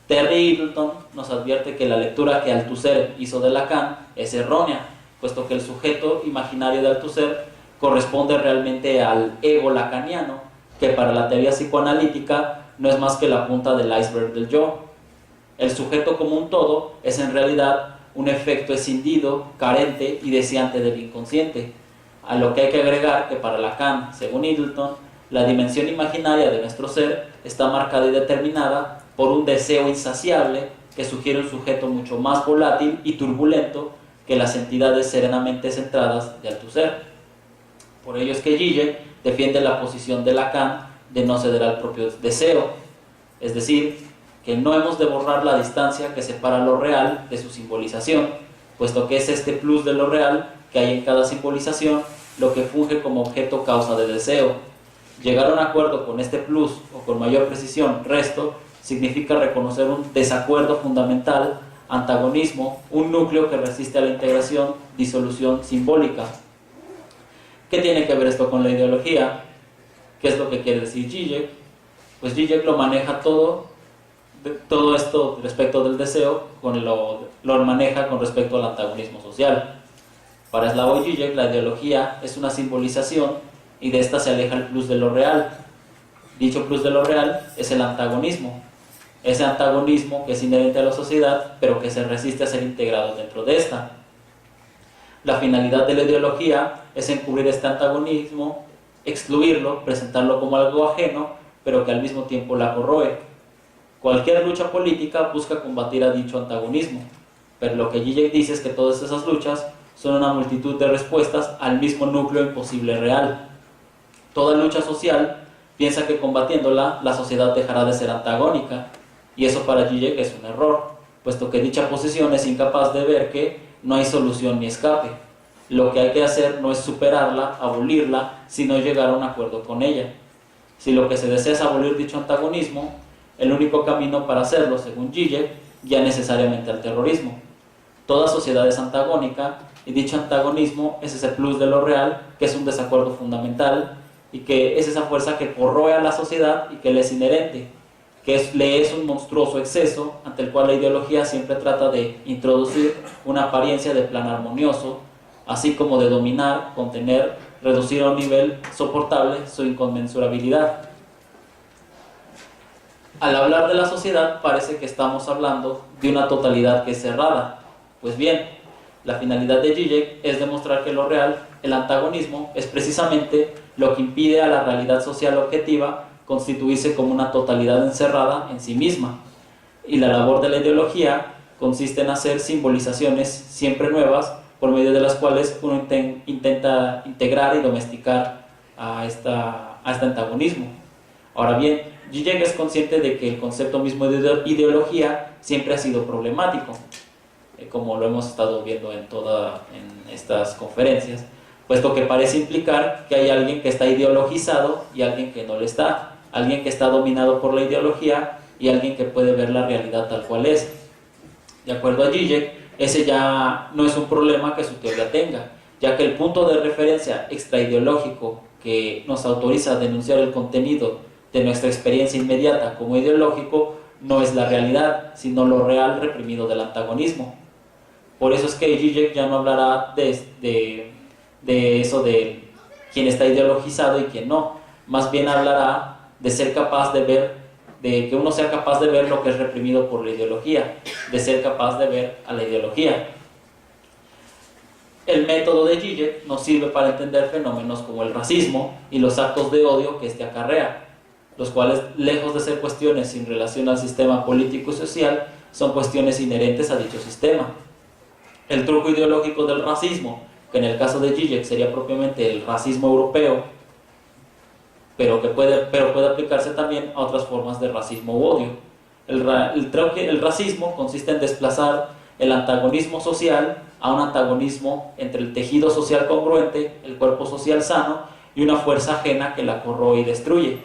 Terry Eagleton nos advierte que la lectura que Althusser hizo de Lacan es errónea, puesto que el sujeto imaginario de Althusser corresponde realmente al ego lacaniano, que para la teoría psicoanalítica no es más que la punta del iceberg del yo. El sujeto como un todo es en realidad un efecto escindido, carente y deseante del inconsciente, a lo que hay que agregar que para Lacan, según Eagleton, la dimensión imaginaria de nuestro ser está marcada y determinada por un deseo insaciable que sugiere un sujeto mucho más volátil y turbulento que las entidades serenamente centradas de Althusser. Por ello es que Žižek defiende la posición de Lacan de no ceder al propio deseo, es decir, que no hemos de borrar la distancia que separa lo real de su simbolización, puesto que es este plus de lo real que hay en cada simbolización lo que funge como objeto causa de deseo. Llegar a un acuerdo con este plus, o con mayor precisión, resto, significa reconocer un desacuerdo fundamental antagonismo, un núcleo que resiste a la integración, disolución simbólica. ¿Qué tiene que ver esto con la ideología? ¿Qué es lo que quiere decir Zizek? Pues Zizek lo maneja todo esto respecto del deseo, lo maneja con respecto al antagonismo social. Para Slavoj Zizek, la ideología es una simbolización y de esta se aleja el plus de lo real. Dicho plus de lo real es el antagonismo. Ese antagonismo que es inherente a la sociedad, pero que se resiste a ser integrado dentro de esta. La finalidad de la ideología es encubrir este antagonismo, excluirlo, presentarlo como algo ajeno, pero que al mismo tiempo la corroe. Cualquier lucha política busca combatir a dicho antagonismo, pero lo que Zizek dice es que todas esas luchas son una multitud de respuestas al mismo núcleo imposible real. Toda lucha social piensa que combatiéndola, la sociedad dejará de ser antagónica, y eso para Zizek es un error, puesto que dicha posición es incapaz de ver que no hay solución ni escape. Lo que hay que hacer no es superarla, abolirla, sino llegar a un acuerdo con ella. Si lo que se desea es abolir dicho antagonismo, el único camino para hacerlo, según Zizek, guía necesariamente al terrorismo. Toda sociedad es antagónica, y dicho antagonismo es ese plus de lo real, que es un desacuerdo fundamental, y que es esa fuerza que corroe a la sociedad y que le es inherente, que le es un monstruoso exceso ante el cual la ideología siempre trata de introducir una apariencia de plan armonioso, así como de dominar, contener, reducir a un nivel soportable su inconmensurabilidad. Al hablar de la sociedad parece que estamos hablando de una totalidad que es cerrada. Pues bien, la finalidad de Zizek es demostrar que lo real, el antagonismo, es precisamente lo que impide a la realidad social objetiva constituirse como una totalidad encerrada en sí misma. Y la labor de la ideología consiste en hacer simbolizaciones siempre nuevas por medio de las cuales uno intenta integrar y domesticar a este antagonismo. Ahora bien, Zizek es consciente de que el concepto mismo de ideología siempre ha sido problemático, como lo hemos estado viendo en estas conferencias, puesto que parece implicar que hay alguien que está ideologizado y alguien que no lo está, alguien que está dominado por la ideología y alguien que puede ver la realidad tal cual es. De acuerdo a Zizek, ese ya no es un problema que su teoría tenga, ya que el punto de referencia extraideológico que nos autoriza a denunciar el contenido de nuestra experiencia inmediata como ideológico no es la realidad, sino lo real reprimido del antagonismo. Por eso es que Zizek ya no hablará de eso de quién está ideologizado y quién no, más bien hablará de ser capaz de ver, de que uno sea capaz de ver lo que es reprimido por la ideología, de ser capaz de ver a la ideología. El método de Zizek nos sirve para entender fenómenos como el racismo y los actos de odio que éste acarrea, los cuales, lejos de ser cuestiones sin relación al sistema político y social, son cuestiones inherentes a dicho sistema. El truco ideológico del racismo, que en el caso de Zizek sería propiamente el racismo europeo, pero puede aplicarse también a otras formas de racismo u odio. El racismo consiste en desplazar el antagonismo social a un antagonismo entre el tejido social congruente, el cuerpo social sano y una fuerza ajena que la corroe y destruye,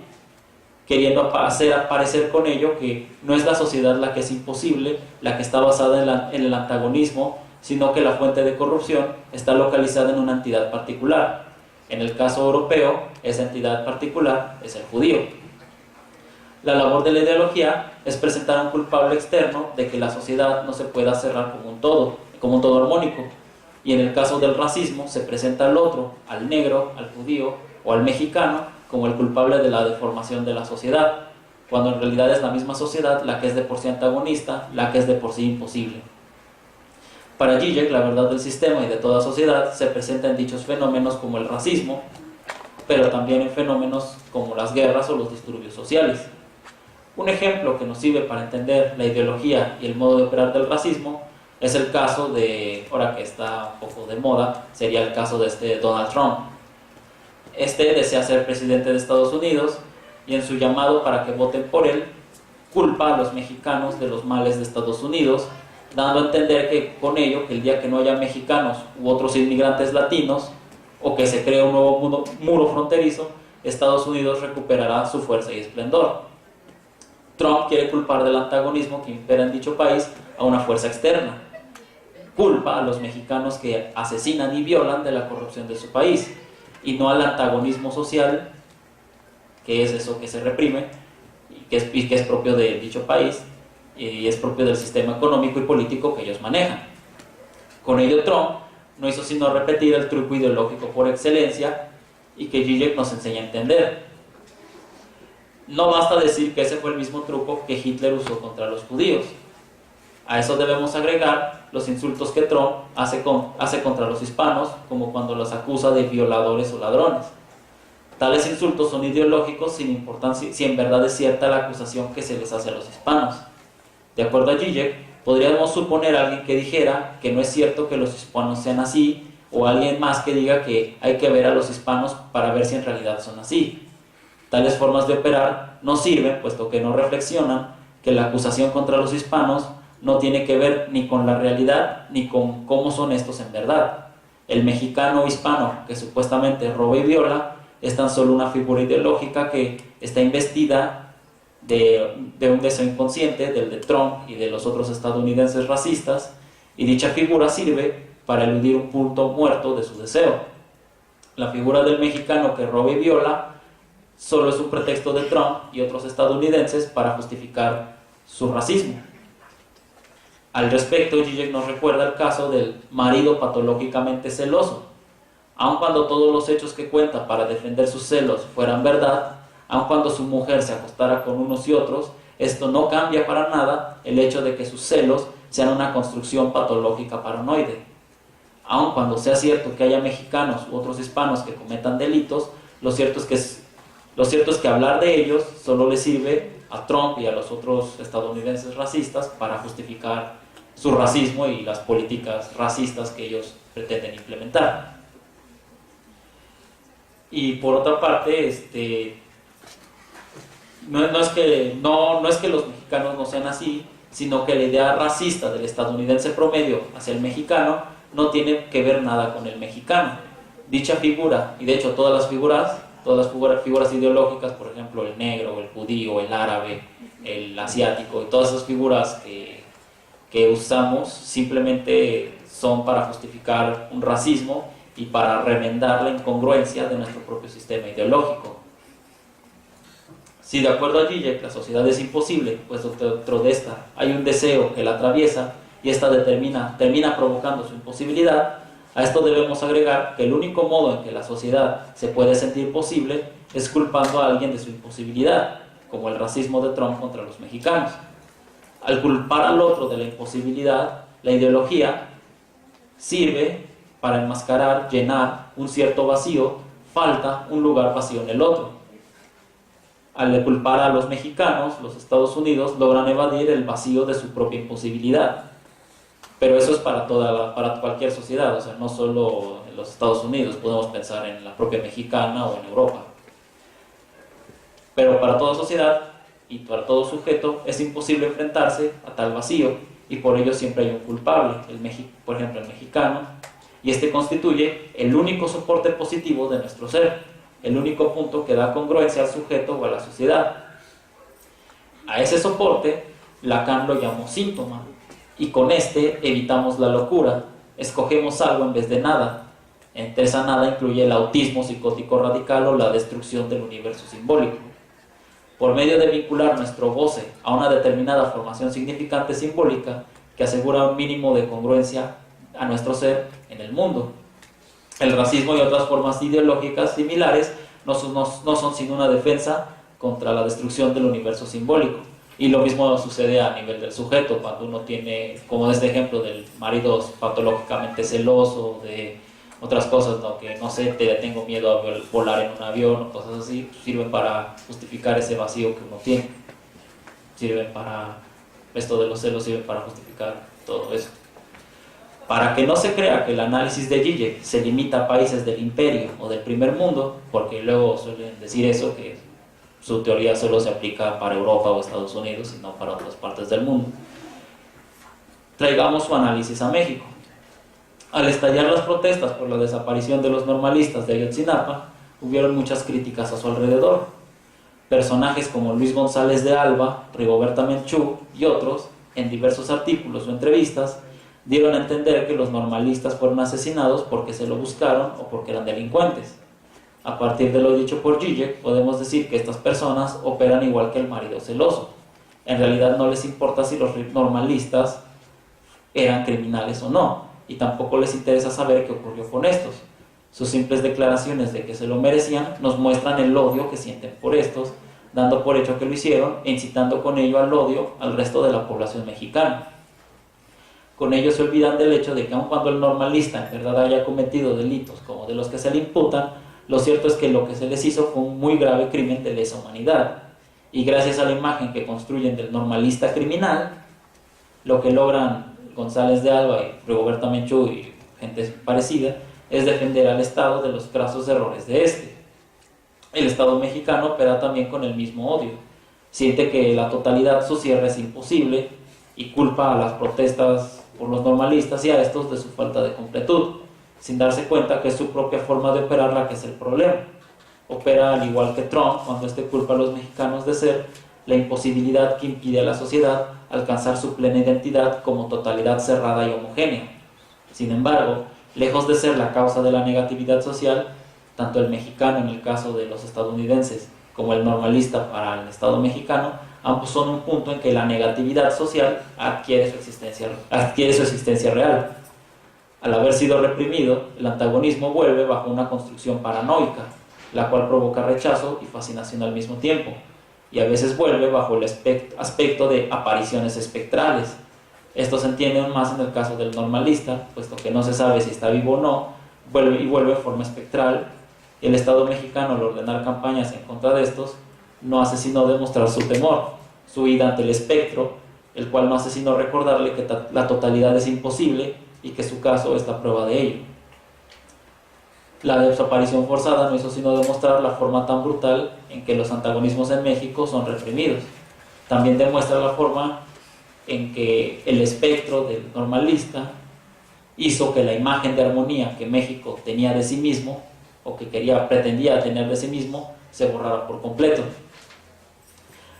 queriendo hacer parecer con ello que no es la sociedad la que es imposible, la que está basada en el antagonismo, sino que la fuente de corrupción está localizada en una entidad particular. En el caso europeo, esa entidad particular es el judío. La labor de la ideología es presentar a un culpable externo de que la sociedad no se pueda cerrar como un todo armónico. Y en el caso del racismo se presenta al otro, al negro, al judío o al mexicano, como el culpable de la deformación de la sociedad, cuando en realidad es la misma sociedad la que es de por sí antagonista, la que es de por sí imposible. Para Zizek, la verdad del sistema y de toda sociedad se presenta en dichos fenómenos como el racismo, pero también en fenómenos como las guerras o los disturbios sociales. Un ejemplo que nos sirve para entender la ideología y el modo de operar del racismo es el caso de, ahora que está un poco de moda, sería el caso de Donald Trump. Este desea ser presidente de Estados Unidos y en su llamado para que voten por él, culpa a los mexicanos de los males de Estados Unidos, dando a entender que con ello, que el día que no haya mexicanos u otros inmigrantes latinos, o que se cree un nuevo muro fronterizo, Estados Unidos recuperará su fuerza y esplendor. Trump quiere culpar del antagonismo que impera en dicho país a una fuerza externa. Culpa a los mexicanos que asesinan y violan de la corrupción de su país, y no al antagonismo social, que es eso que se reprime y que es propio de dicho país y es propio del sistema económico y político que ellos manejan. Con ello, Trump no hizo sino repetir el truco ideológico por excelencia y que Zizek nos enseña a entender. No basta decir que ese fue el mismo truco que Hitler usó contra los judíos. A eso debemos agregar los insultos que Trump hace contra los hispanos, como cuando los acusa de violadores o ladrones. Tales insultos son ideológicos sin importar si en verdad es cierta la acusación que se les hace a los hispanos. De acuerdo a Zizek, podríamos suponer a alguien que dijera que no es cierto que los hispanos sean así, o alguien más que diga que hay que ver a los hispanos para ver si en realidad son así. Tales formas de operar no sirven, puesto que no reflexionan que la acusación contra los hispanos no tiene que ver ni con la realidad ni con cómo son estos en verdad. El mexicano o hispano que supuestamente roba y viola es tan solo una figura ideológica que está investida de un deseo inconsciente del de Trump y de los otros estadounidenses racistas, y dicha figura sirve para eludir un punto muerto de su deseo. La figura del mexicano que roba y viola solo es un pretexto de Trump y otros estadounidenses para justificar su racismo. Al respecto, Zizek nos recuerda el caso del marido patológicamente celoso. Aun cuando todos los hechos que cuenta para defender sus celos fueran verdad, aun cuando su mujer se acostara con unos y otros, esto no cambia para nada el hecho de que sus celos sean una construcción patológica paranoide. Aun cuando sea cierto que haya mexicanos u otros hispanos que cometan delitos, lo cierto es que hablar de ellos solo le sirve a Trump y a los otros estadounidenses racistas para justificar su racismo y las políticas racistas que ellos pretenden implementar. Y por otra parte, no es que los mexicanos no sean así, sino que la idea racista del estadounidense promedio hacia el mexicano no tiene que ver nada con el mexicano. Dicha figura, y de hecho todas las figuras ideológicas, por ejemplo el negro, el judío, el árabe, el asiático, y todas esas figuras que usamos simplemente son para justificar un racismo y para remendar la incongruencia de nuestro propio sistema ideológico. Si de acuerdo a Zizek la sociedad es imposible, pues dentro de esta hay un deseo que la atraviesa y esta termina provocando su imposibilidad, a esto debemos agregar que el único modo en que la sociedad se puede sentir posible es culpando a alguien de su imposibilidad, como el racismo de Trump contra los mexicanos. Al culpar al otro de la imposibilidad, la ideología sirve para enmascarar, llenar un cierto vacío, falta un lugar vacío en el otro. Al culpar a los mexicanos, los Estados Unidos logran evadir el vacío de su propia imposibilidad. Pero eso es para cualquier sociedad, o sea, no solo en los Estados Unidos, podemos pensar en la propia mexicana o en Europa. Pero para toda sociedad y para todo sujeto es imposible enfrentarse a tal vacío, y por ello siempre hay un culpable, por ejemplo el mexicano, y este constituye el único soporte positivo de nuestro ser, el único punto que da congruencia al sujeto o a la sociedad. A ese soporte Lacan lo llamó síntoma, y con este evitamos la locura, escogemos algo en vez de nada. Entre esa nada incluye el autismo psicótico radical o la destrucción del universo simbólico. Por medio de vincular nuestro goce a una determinada formación significante simbólica que asegura un mínimo de congruencia a nuestro ser en el mundo. El racismo y otras formas ideológicas similares no son sino una defensa contra la destrucción del universo simbólico. Y lo mismo sucede a nivel del sujeto, cuando uno tiene, como este ejemplo del marido patológicamente celoso, de otras cosas, ¿no? Que no sé, tengo miedo a volar en un avión o cosas así, sirven para justificar ese vacío que uno tiene. Esto de los celos sirve para justificar todo eso. Para que no se crea que el análisis de Zizek se limita a países del imperio o del primer mundo, porque luego suelen decir eso, que su teoría solo se aplica para Europa o Estados Unidos y no para otras partes del mundo, traigamos su análisis a México. Al estallar las protestas por la desaparición de los normalistas de Ayotzinapa, hubieron muchas críticas a su alrededor, Personajes como Luis González de Alba, Rigoberta Menchú y otros, en diversos artículos o entrevistas, dieron a entender que los normalistas fueron asesinados porque se lo buscaron o porque eran delincuentes. A partir de lo dicho por Zizek, podemos decir que estas personas operan igual que el marido celoso. En realidad no les importa si los normalistas eran criminales o no, y tampoco les interesa saber qué ocurrió con estos. Sus simples declaraciones de que se lo merecían nos muestran el odio que sienten por estos, dando por hecho que lo hicieron e incitando con ello al odio al resto de la población mexicana. Con ello se olvidan del hecho de que aun cuando el normalista en verdad haya cometido delitos como de los que se le imputan, lo cierto es que lo que se les hizo fue un muy grave crimen de lesa humanidad. Y gracias a la imagen que construyen del normalista criminal, lo que logran González de Alba y Rigoberta Menchú y gente parecida es defender al Estado de los grasos errores de este. El Estado mexicano opera también con el mismo odio. Siente que la totalidad su cierre es imposible y culpa a las protestas por los normalistas y a estos de su falta de completud, sin darse cuenta que es su propia forma de operar la que es el problema. Opera al igual que Trump cuando este culpa a los mexicanos de ser la imposibilidad que impide a la sociedad alcanzar su plena identidad como totalidad cerrada y homogénea. Sin embargo, lejos de ser la causa de la negatividad social, tanto el mexicano en el caso de los estadounidenses como el normalista para el Estado mexicano, ambos son un punto en que la negatividad social adquiere su existencia real. Al haber sido reprimido, el antagonismo vuelve bajo una construcción paranoica, la cual provoca rechazo y fascinación al mismo tiempo, y a veces vuelve bajo el aspecto de apariciones espectrales. Esto se entiende aún más en el caso del normalista, puesto que no se sabe si está vivo o no, vuelve en forma espectral. El Estado mexicano, al ordenar campañas en contra de estos, no hace sino demostrar su temor, su huida ante el espectro, el cual no hace sino recordarle que la totalidad es imposible y que su caso es la prueba de ello. La desaparición forzada no hizo sino demostrar la forma tan brutal en que los antagonismos en México son reprimidos. También demuestra la forma en que el espectro del normalista hizo que la imagen de armonía que México tenía de sí mismo, o que pretendía tener de sí mismo, se borrara por completo.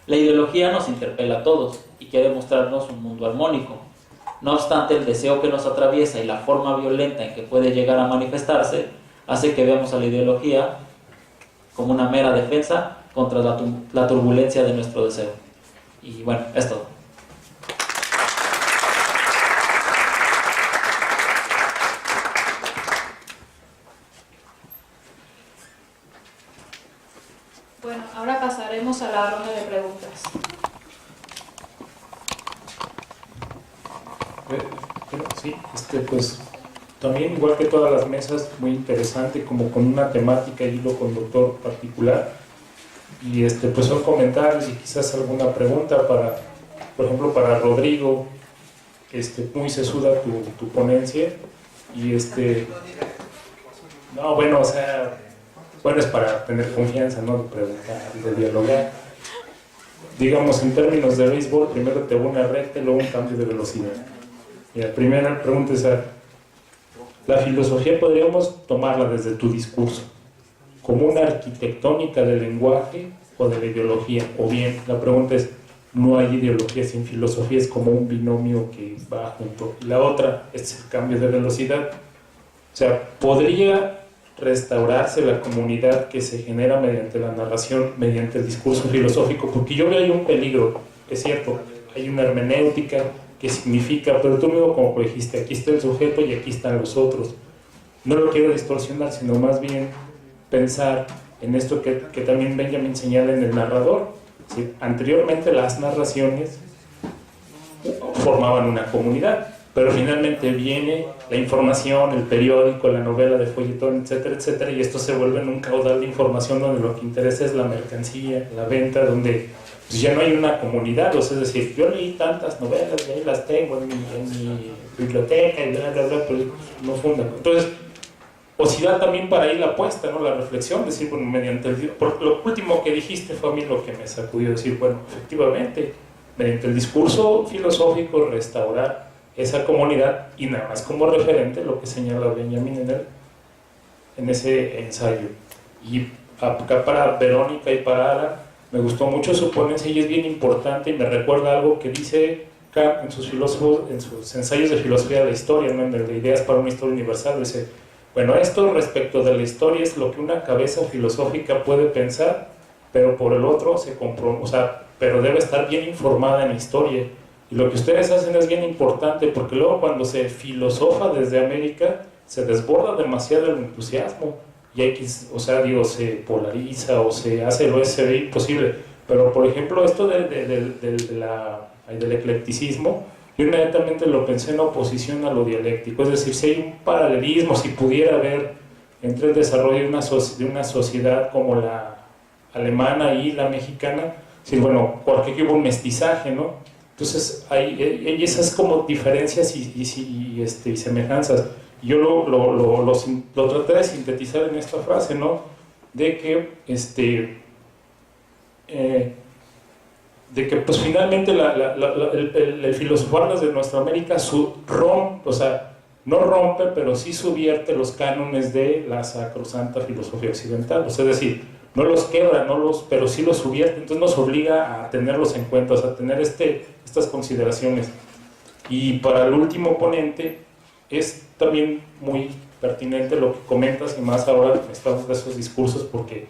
La ideología nos interpela a todos y quiere mostrarnos un mundo armónico. No obstante, el deseo que nos atraviesa y la forma violenta en que puede llegar a manifestarse hace que veamos a la ideología como una mera defensa contra la turbulencia de nuestro deseo. Y bueno, es todo. Bueno, ahora pasaremos a la ronda de preguntas. Sí, pues también igual que todas las mesas, muy interesante, como con una temática y hilo conductor particular. Y pues son comentarios y quizás alguna pregunta para, por ejemplo, para Rodrigo, muy sesuda tu ponencia. Y no, bueno, o sea, bueno, es para tener confianza, ¿no? De preguntar, de dialogar. Digamos, en términos de béisbol, primero te va una recta y luego un cambio de velocidad. Y la primera pregunta es, la filosofía podríamos tomarla desde tu discurso como una arquitectónica del lenguaje o de la ideología, o bien la pregunta es, no hay ideología sin filosofía, es como un binomio que va junto. Y la otra es el cambio de velocidad. O sea, podría restaurarse la comunidad que se genera mediante la narración, mediante el discurso filosófico, porque yo veo ahí un peligro, es cierto, hay una hermenéutica que significa, pero tú mismo como dijiste, aquí está el sujeto y aquí están los otros. No lo quiero distorsionar, sino más bien pensar en esto que también Benjamin señala en el narrador. ¿Sí? Anteriormente las narraciones formaban una comunidad, pero finalmente viene la información, el periódico, la novela de folletón, etcétera, etcétera, y esto se vuelve en un caudal de información donde lo que interesa es la mercancía, la venta, donde pues ya no hay una comunidad. O sea, es decir, yo leí tantas novelas y ahí las tengo en mi biblioteca y bla, bla, bla, pero no fundan. Entonces, o si da también para ahí la apuesta, ¿no? La reflexión, decir, bueno, mediante lo último que dijiste fue a mí lo que me sacudió, decir, bueno, efectivamente, mediante el discurso filosófico restaurar esa comunidad, y nada más como referente lo que señala Benjamin en ese ensayo. Y acá para Verónica y para Ara, me gustó mucho su ponencia y es bien importante y me recuerda algo que dice Kant en sus ensayos de filosofía de la historia, ¿no? En el de Ideas para una historia universal. Dice, bueno, esto respecto de la historia es lo que una cabeza filosófica puede pensar, pero por el otro pero debe estar bien informada en la historia. Y lo que ustedes hacen es bien importante, porque luego cuando se filosofa desde América, se desborda demasiado el entusiasmo, y se polariza o se hace el OSB imposible. Pero por ejemplo, esto del eclecticismo, yo inmediatamente lo pensé en oposición a lo dialéctico, es decir, si hay un paralelismo, si pudiera haber entre el desarrollo de una sociedad como la alemana y la mexicana, sí, bueno, porque hubo un mestizaje, ¿no? Entonces hay esas como diferencias y semejanzas. Yo lo traté de sintetizar en esta frase, ¿no? De que pues finalmente el filosofar desde nuestra América no rompe, pero sí subvierte los cánones de la sacrosanta filosofía occidental. O sea, es decir, no los quebra, pero sí los subvierte, entonces nos obliga a tenerlos en cuenta, a tener estas consideraciones. Y para el último ponente, es también muy pertinente lo que comentas, y más ahora que estamos de esos discursos, porque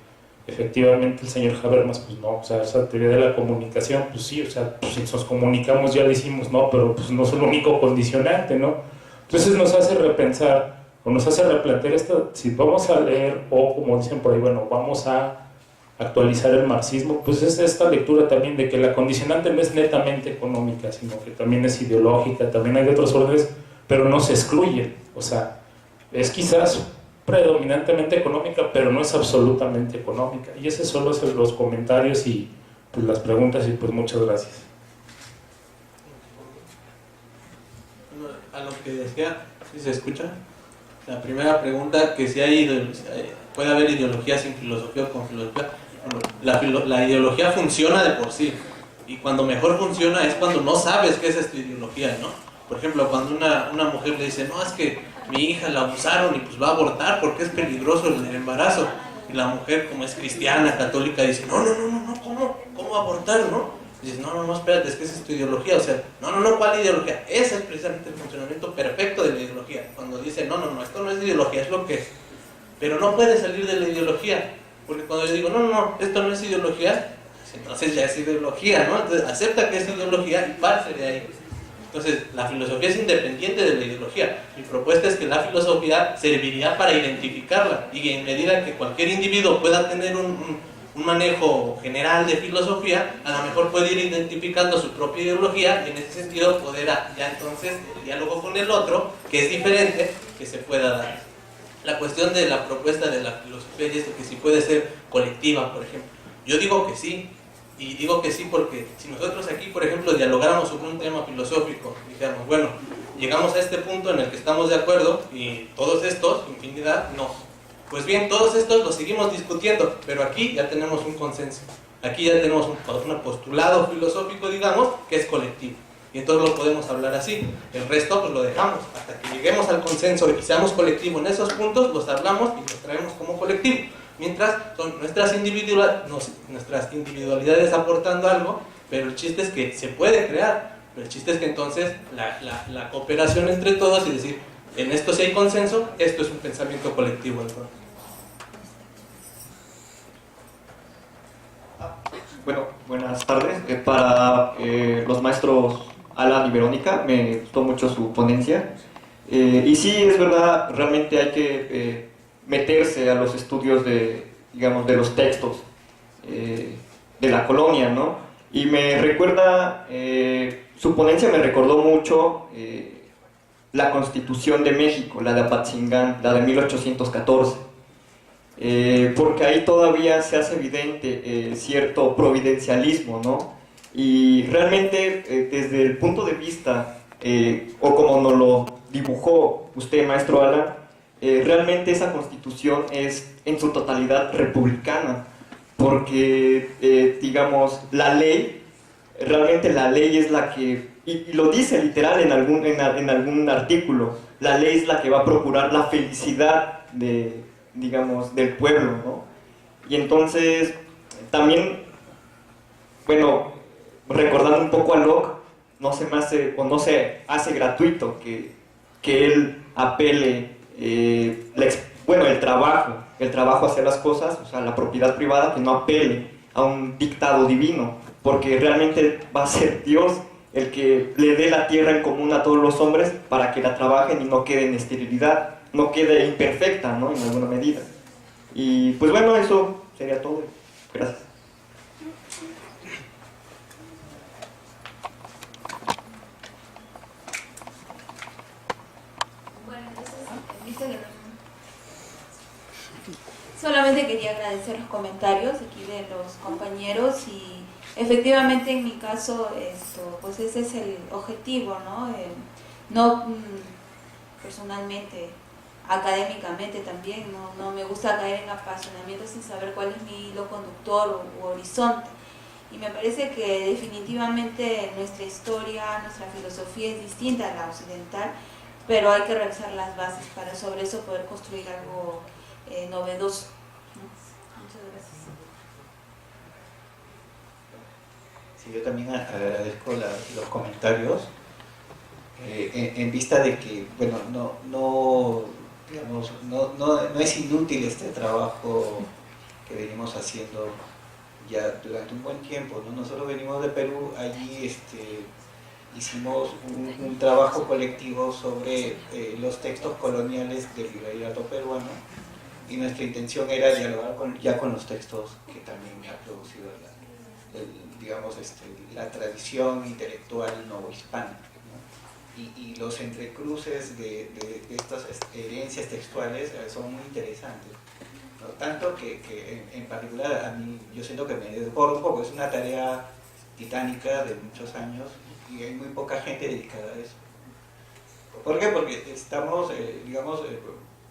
efectivamente el señor Habermas, pues no, o sea, esa teoría de la comunicación, pues sí, o sea, pues si nos comunicamos ya lo hicimos, no, pero pues no es el único condicionante, ¿no? Entonces nos hace repensar, o nos hace replantear si vamos a leer, o como dicen por ahí, bueno, vamos a actualizar el marxismo, pues es esta lectura también de que la condicionante no es netamente económica, sino que también es ideológica, también hay de otros órdenes, pero no se excluye, o sea, es quizás predominantemente económica, pero no es absolutamente económica. Y ese solo es los comentarios y pues, las preguntas, y pues muchas gracias. A lo que decía, ¿sí se escucha? La primera pregunta, que si puede haber ideología sin filosofía o con filosofía. La ideología funciona de por sí, y cuando mejor funciona es cuando no sabes qué es esta ideología, ¿no? Por ejemplo, cuando una mujer le dice, no, es que mi hija la abusaron y pues va a abortar porque es peligroso el embarazo, y la mujer, como es cristiana, católica, dice, no, ¿cómo abortar, no? Y dices, no, espérate, es que esa es tu ideología, o sea, no, ¿cuál ideología? Ese es precisamente el funcionamiento perfecto de la ideología, cuando dice, no, esto no es ideología, es lo que es, pero no puede salir de la ideología, porque cuando yo digo, no, esto no es ideología, entonces ya es ideología, ¿no? Entonces acepta que es ideología y parte de ahí. Entonces, la filosofía es independiente de la ideología. Mi propuesta es que la filosofía serviría para identificarla, y en medida que cualquier individuo pueda tener un manejo general de filosofía, a lo mejor puede ir identificando su propia ideología, y en ese sentido poder ya entonces el diálogo con el otro, que es diferente, que se pueda dar. La cuestión de la propuesta de la filosofía y esto, que si puede ser colectiva, por ejemplo. Yo digo que sí. Y digo que sí porque si nosotros aquí, por ejemplo, dialogáramos sobre un tema filosófico, dijéramos, bueno, llegamos a este punto en el que estamos de acuerdo y todos estos, infinidad, no. Pues bien, todos estos los seguimos discutiendo, pero aquí ya tenemos un consenso. Aquí ya tenemos un postulado filosófico, digamos, que es colectivo. Y entonces lo podemos hablar así. El resto pues lo dejamos hasta que lleguemos al consenso y seamos colectivo en esos puntos, los hablamos y los traemos como colectivo. Mientras son nuestras individualidades aportando algo, pero el chiste es que se puede crear. Pero el chiste es que entonces la cooperación entre todos y decir, en esto sí hay consenso, esto es un pensamiento colectivo. Entonces. Bueno, buenas tardes. Para los maestros Alan y Verónica, me gustó mucho su ponencia. Y sí, es verdad, realmente hay que meterse a los estudios de los textos de la colonia, ¿no? Y me recuerda, su ponencia me recordó mucho la Constitución de México, la de Apatzingán, la de 1814, porque ahí todavía se hace evidente cierto providencialismo, ¿no? Y realmente desde el punto de vista, o como nos lo dibujó usted, maestro Alan, realmente esa constitución es en su totalidad republicana, porque digamos la ley, realmente la ley es la que, y lo dice literal en algún artículo, la ley es la que va a procurar la felicidad del pueblo, ¿no? Y entonces también bueno, recordando un poco a Locke, no se me hace, o no se hace gratuito que él apele, bueno, el trabajo hacia las cosas, o sea, la propiedad privada, que no apele a un dictado divino, porque realmente va a ser Dios el que le dé la tierra en común a todos los hombres para que la trabajen y no quede en esterilidad, no quede imperfecta, ¿no? En alguna medida. Y pues bueno, eso sería todo. Gracias. Bueno, entonces, visto que solamente quería agradecer los comentarios aquí de los compañeros y efectivamente en mi caso pues ese es el objetivo, ¿no? No personalmente, académicamente también, no me gusta caer en apasionamiento sin saber cuál es mi hilo conductor u horizonte. Y me parece que definitivamente nuestra historia, nuestra filosofía es distinta a la occidental, pero hay que revisar las bases para sobre eso poder construir algo novedoso. Muchas gracias. Sí, yo también agradezco los comentarios en vista de que, bueno, no es inútil este trabajo que venimos haciendo ya durante un buen tiempo, ¿no? Nosotros venimos de Perú, allí hicimos un trabajo colectivo sobre los textos coloniales del virreinato peruano y nuestra intención era dialogar ya con los textos que también me ha producido la tradición intelectual novohispana, ¿no? Y los entrecruces de estas herencias textuales son muy interesantes, ¿no? Tanto que en particular a mí yo siento que me desbordo un poco, es una tarea titánica de muchos años y hay muy poca gente dedicada a eso. ¿Por qué? Porque estamos,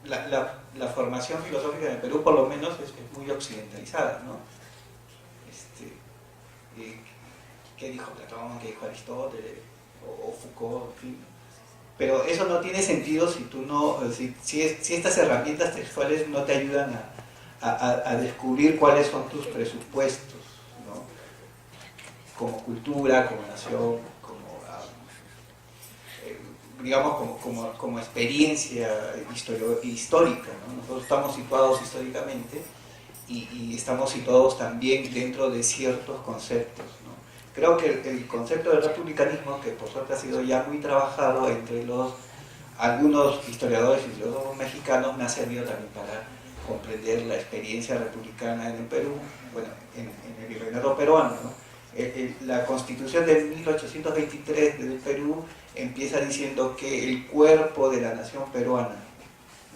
la formación filosófica en el Perú por lo menos es muy occidentalizada, ¿no? ¿Qué dijo Platón? ¿Qué dijo Aristóteles? O Foucault, en fin. Pero eso no tiene sentido si tú no, si estas herramientas textuales no te ayudan a descubrir cuáles son tus presupuestos, ¿no? Como cultura, como nación, como experiencia histórica, ¿no? Nosotros estamos situados históricamente y estamos situados también dentro de ciertos conceptos, ¿no? Creo que el concepto del republicanismo, que por suerte ha sido ya muy trabajado entre algunos historiadores y filósofos mexicanos, me ha servido también para comprender la experiencia republicana en el Perú, bueno, en el virreinato peruano, ¿no? La Constitución de 1823 del Perú empieza diciendo que el cuerpo de la nación peruana,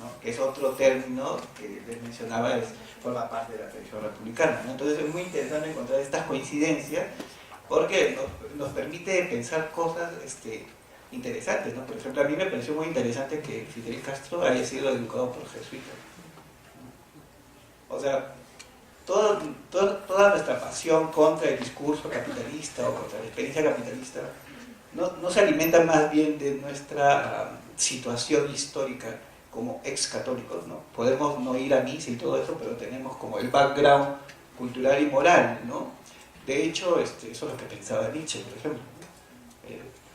¿no? Que es otro término que les mencionaba, forma parte de la tradición republicana, ¿no? Entonces es muy interesante encontrar estas coincidencias porque nos permite pensar cosas interesantes, ¿no? Por ejemplo, a mí me pareció muy interesante que Fidel Castro haya sido educado por jesuitas. O sea, toda nuestra pasión contra el discurso capitalista o contra la experiencia capitalista no se alimenta más bien de nuestra situación histórica como ex católicos, ¿no? Podemos no ir a misa y todo eso, pero tenemos como el background cultural y moral, ¿no? De hecho, eso es lo que pensaba Nietzsche, por ejemplo.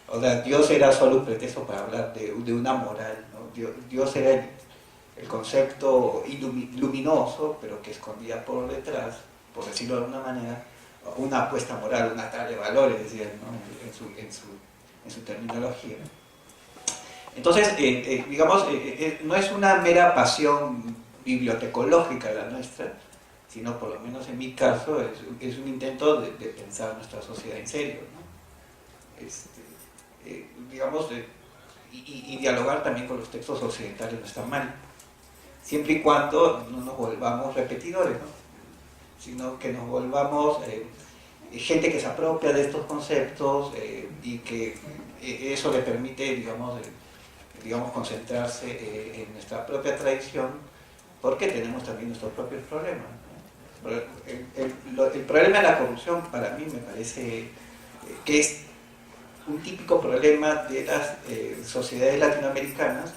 O sea, Dios era solo un pretexto para hablar de una moral, ¿no? Dios era el concepto luminoso, pero que escondía por detrás, por decirlo de alguna manera, una apuesta moral, una tarea de valores, decían, ¿no? en su terminología. Entonces, no es una mera pasión bibliotecológica la nuestra, sino por lo menos en mi caso es un intento de pensar nuestra sociedad en serio, ¿no? Y dialogar también con los textos occidentales no está mal, siempre y cuando no nos volvamos repetidores, ¿no? Sino que nos volvamos gente que se apropia de estos conceptos y que eso le permite, digamos concentrarse en nuestra propia tradición, porque tenemos también nuestros propios problemas, ¿no? El problema de la corrupción para mí me parece que es un típico problema de las sociedades latinoamericanas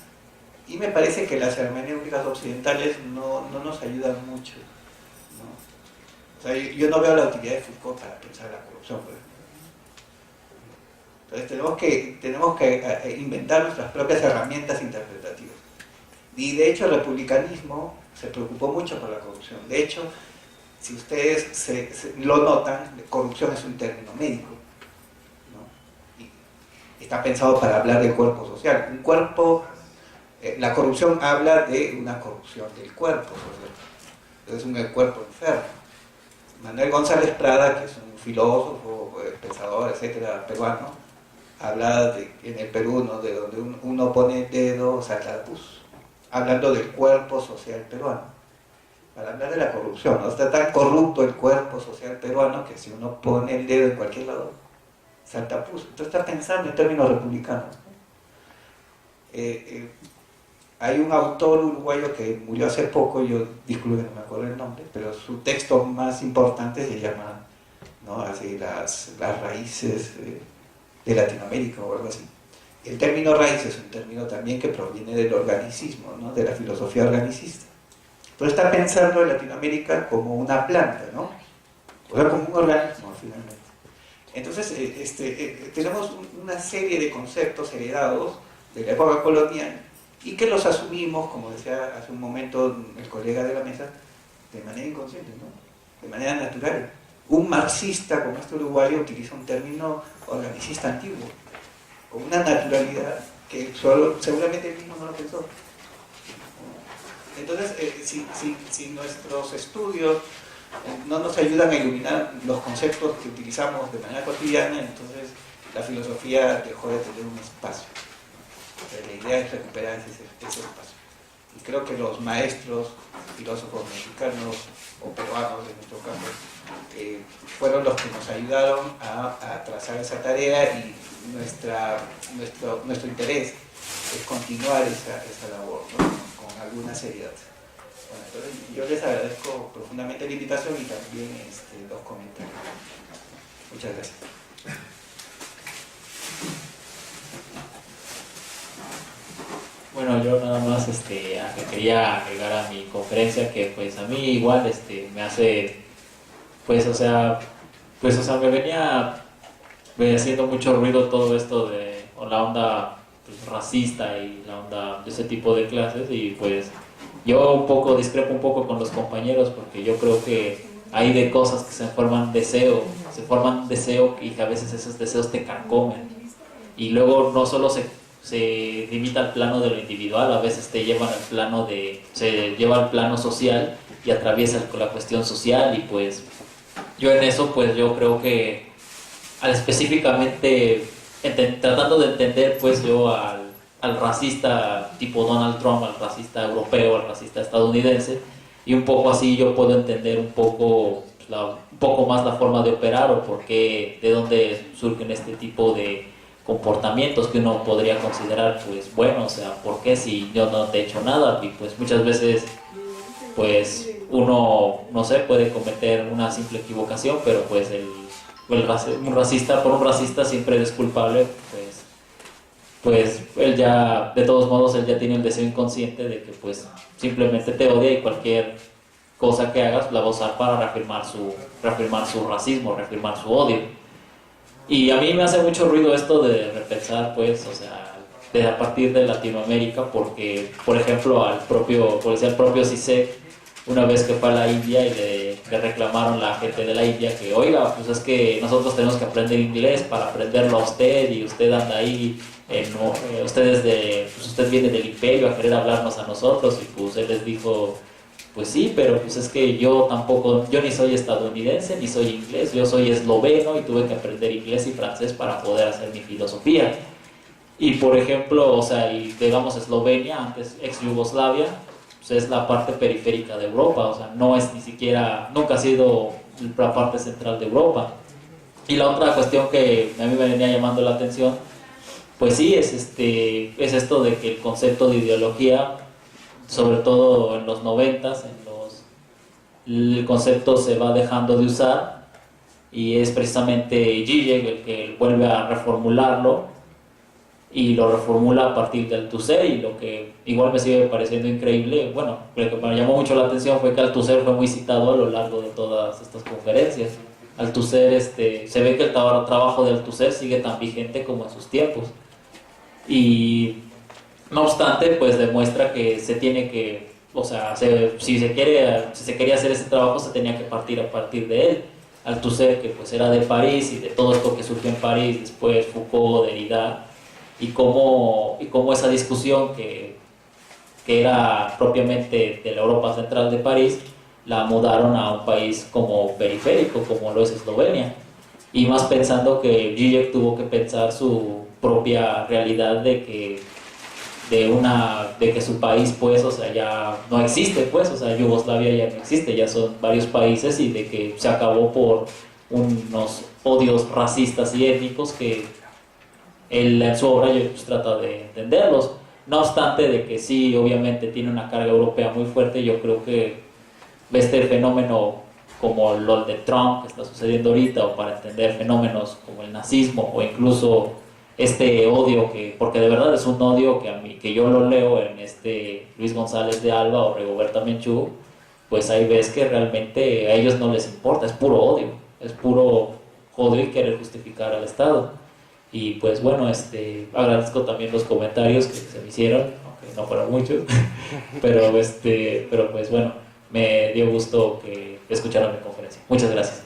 y me parece que las hermenéuticas occidentales no nos ayudan mucho, ¿no? O sea, yo no veo la utilidad de Foucault para pensar la corrupción, por ejemplo. Entonces tenemos que inventar nuestras propias herramientas interpretativas. Y de hecho el republicanismo se preocupó mucho por la corrupción. De hecho, si ustedes lo notan, corrupción es un término médico, ¿no? Y está pensado para hablar del cuerpo social. Un cuerpo, la corrupción habla de una corrupción del cuerpo social. Es un cuerpo enfermo. Manuel González Prada, que es un filósofo, pensador, etcétera, peruano, habla de, en el Perú, ¿no?, de donde uno pone el dedo, salta la pus, hablando del cuerpo social peruano, para hablar de la corrupción, ¿no? Está tan corrupto el cuerpo social peruano que si uno pone el dedo en cualquier lado, salta pus. Entonces está pensando en términos republicanos. Hay un autor uruguayo que murió hace poco, yo disculpe que no me acuerdo el nombre, pero su texto más importante se llama, ¿no?, así, las raíces de Latinoamérica o algo así. El término raíz es un término también que proviene del organicismo, ¿no?, de la filosofía organicista. Entonces está pensando en Latinoamérica como una planta, ¿no?, o sea, como un organismo finalmente. Entonces tenemos una serie de conceptos heredados de la época colonial y que los asumimos, como decía hace un momento el colega de la mesa, de manera inconsciente, ¿no?, de manera natural. Un marxista como este uruguayo utiliza un término organicista antiguo, con una naturalidad que seguramente él mismo no lo pensó. Entonces, si nuestros estudios no nos ayudan a iluminar los conceptos que utilizamos de manera cotidiana, entonces la filosofía dejó de tener un espacio. La idea es recuperar ese espacio. Y creo que los maestros, filósofos mexicanos o peruanos en nuestro caso, fueron los que nos ayudaron a trazar esa tarea, y nuestro interés es continuar esa labor, ¿no?, con alguna seriedad. Bueno, entonces yo les agradezco profundamente la invitación y también los comentarios. Muchas gracias. Bueno, yo nada más quería agregar a mi conferencia que pues a mí igual me hace, pues o sea me venía haciendo mucho ruido todo esto de la onda pues, racista y la onda de ese tipo de clases, y pues yo discrepo un poco con los compañeros, porque yo creo que hay de cosas que se forman deseo y que a veces esos deseos te carcomen, y luego no solo se limita al plano de lo individual, a veces se lleva al plano social y atraviesa con la cuestión social, y pues yo en eso pues yo creo que específicamente tratando de entender pues yo al racista tipo Donald Trump, al racista europeo, al racista estadounidense, y un poco así yo puedo entender un poco más la forma de operar, o de dónde surgen este tipo de comportamientos que uno podría considerar pues bueno, o sea, ¿por qué si yo no te he hecho nada? Y pues muchas veces pues uno, no sé, puede cometer una simple equivocación, pero pues un racista siempre es culpable, pues él ya, de todos modos, él ya tiene el deseo inconsciente de que pues simplemente te odia, y cualquier cosa que hagas la va a usar para reafirmar su racismo, reafirmar su odio. Y a mí me hace mucho ruido esto de repensar, pues, o sea, a partir de Latinoamérica, porque, por ejemplo, el propio Zizek, una vez que fue a la India y le reclamaron la gente de la India que, oiga, pues es que nosotros tenemos que aprender inglés para aprenderlo a usted, y usted anda ahí, usted viene del imperio a querer hablarnos a nosotros, y pues él les dijo, pues sí, pero pues es que yo ni soy estadounidense, ni soy inglés, yo soy esloveno y tuve que aprender inglés y francés para poder hacer mi filosofía. Y por ejemplo, o sea, y digamos Eslovenia, antes ex Yugoslavia, pues es la parte periférica de Europa, o sea, no es nunca ha sido la parte central de Europa. Y la otra cuestión que a mí me venía llamando la atención, pues sí, es esto de que el concepto de ideología, sobre todo en los 90s, el concepto se va dejando de usar, y es precisamente Zizek el que vuelve a reformularlo, y lo reformula a partir del Althusser, y lo que igual me sigue pareciendo increíble, bueno, lo que me llamó mucho la atención fue que Althusser fue muy citado a lo largo de todas estas conferencias. Althusser, se ve que el trabajo de Althusser sigue tan vigente como en sus tiempos, y no obstante pues demuestra que se tiene que, o sea, si se quería hacer ese trabajo se tenía que partir a partir de él. Althusser, que pues era de París y de todo esto que surgió en París, después Foucault, Derrida, y cómo esa discusión que era propiamente de la Europa central de París, la mudaron a un país como periférico, como lo es Eslovenia, y más pensando que Zizek tuvo que pensar su propia realidad de que su país pues, o sea, ya no existe pues, o sea, Yugoslavia ya no existe, ya son varios países, y de que se acabó por unos odios racistas y étnicos que él en su obra pues, trata de entenderlos. No obstante de que sí, obviamente tiene una carga europea muy fuerte, yo creo que este fenómeno como lo de Trump que está sucediendo ahorita, o para entender fenómenos como el nazismo, o incluso este odio, porque de verdad es un odio que yo lo leo en Luis González de Alba o Rigoberta Menchú, pues ahí ves que realmente a ellos no les importa, es puro odio y querer justificar al Estado. Y pues bueno, agradezco también los comentarios que se me hicieron, aunque no fueron muchos, pero pues bueno, me dio gusto que escucharan mi conferencia. Muchas gracias.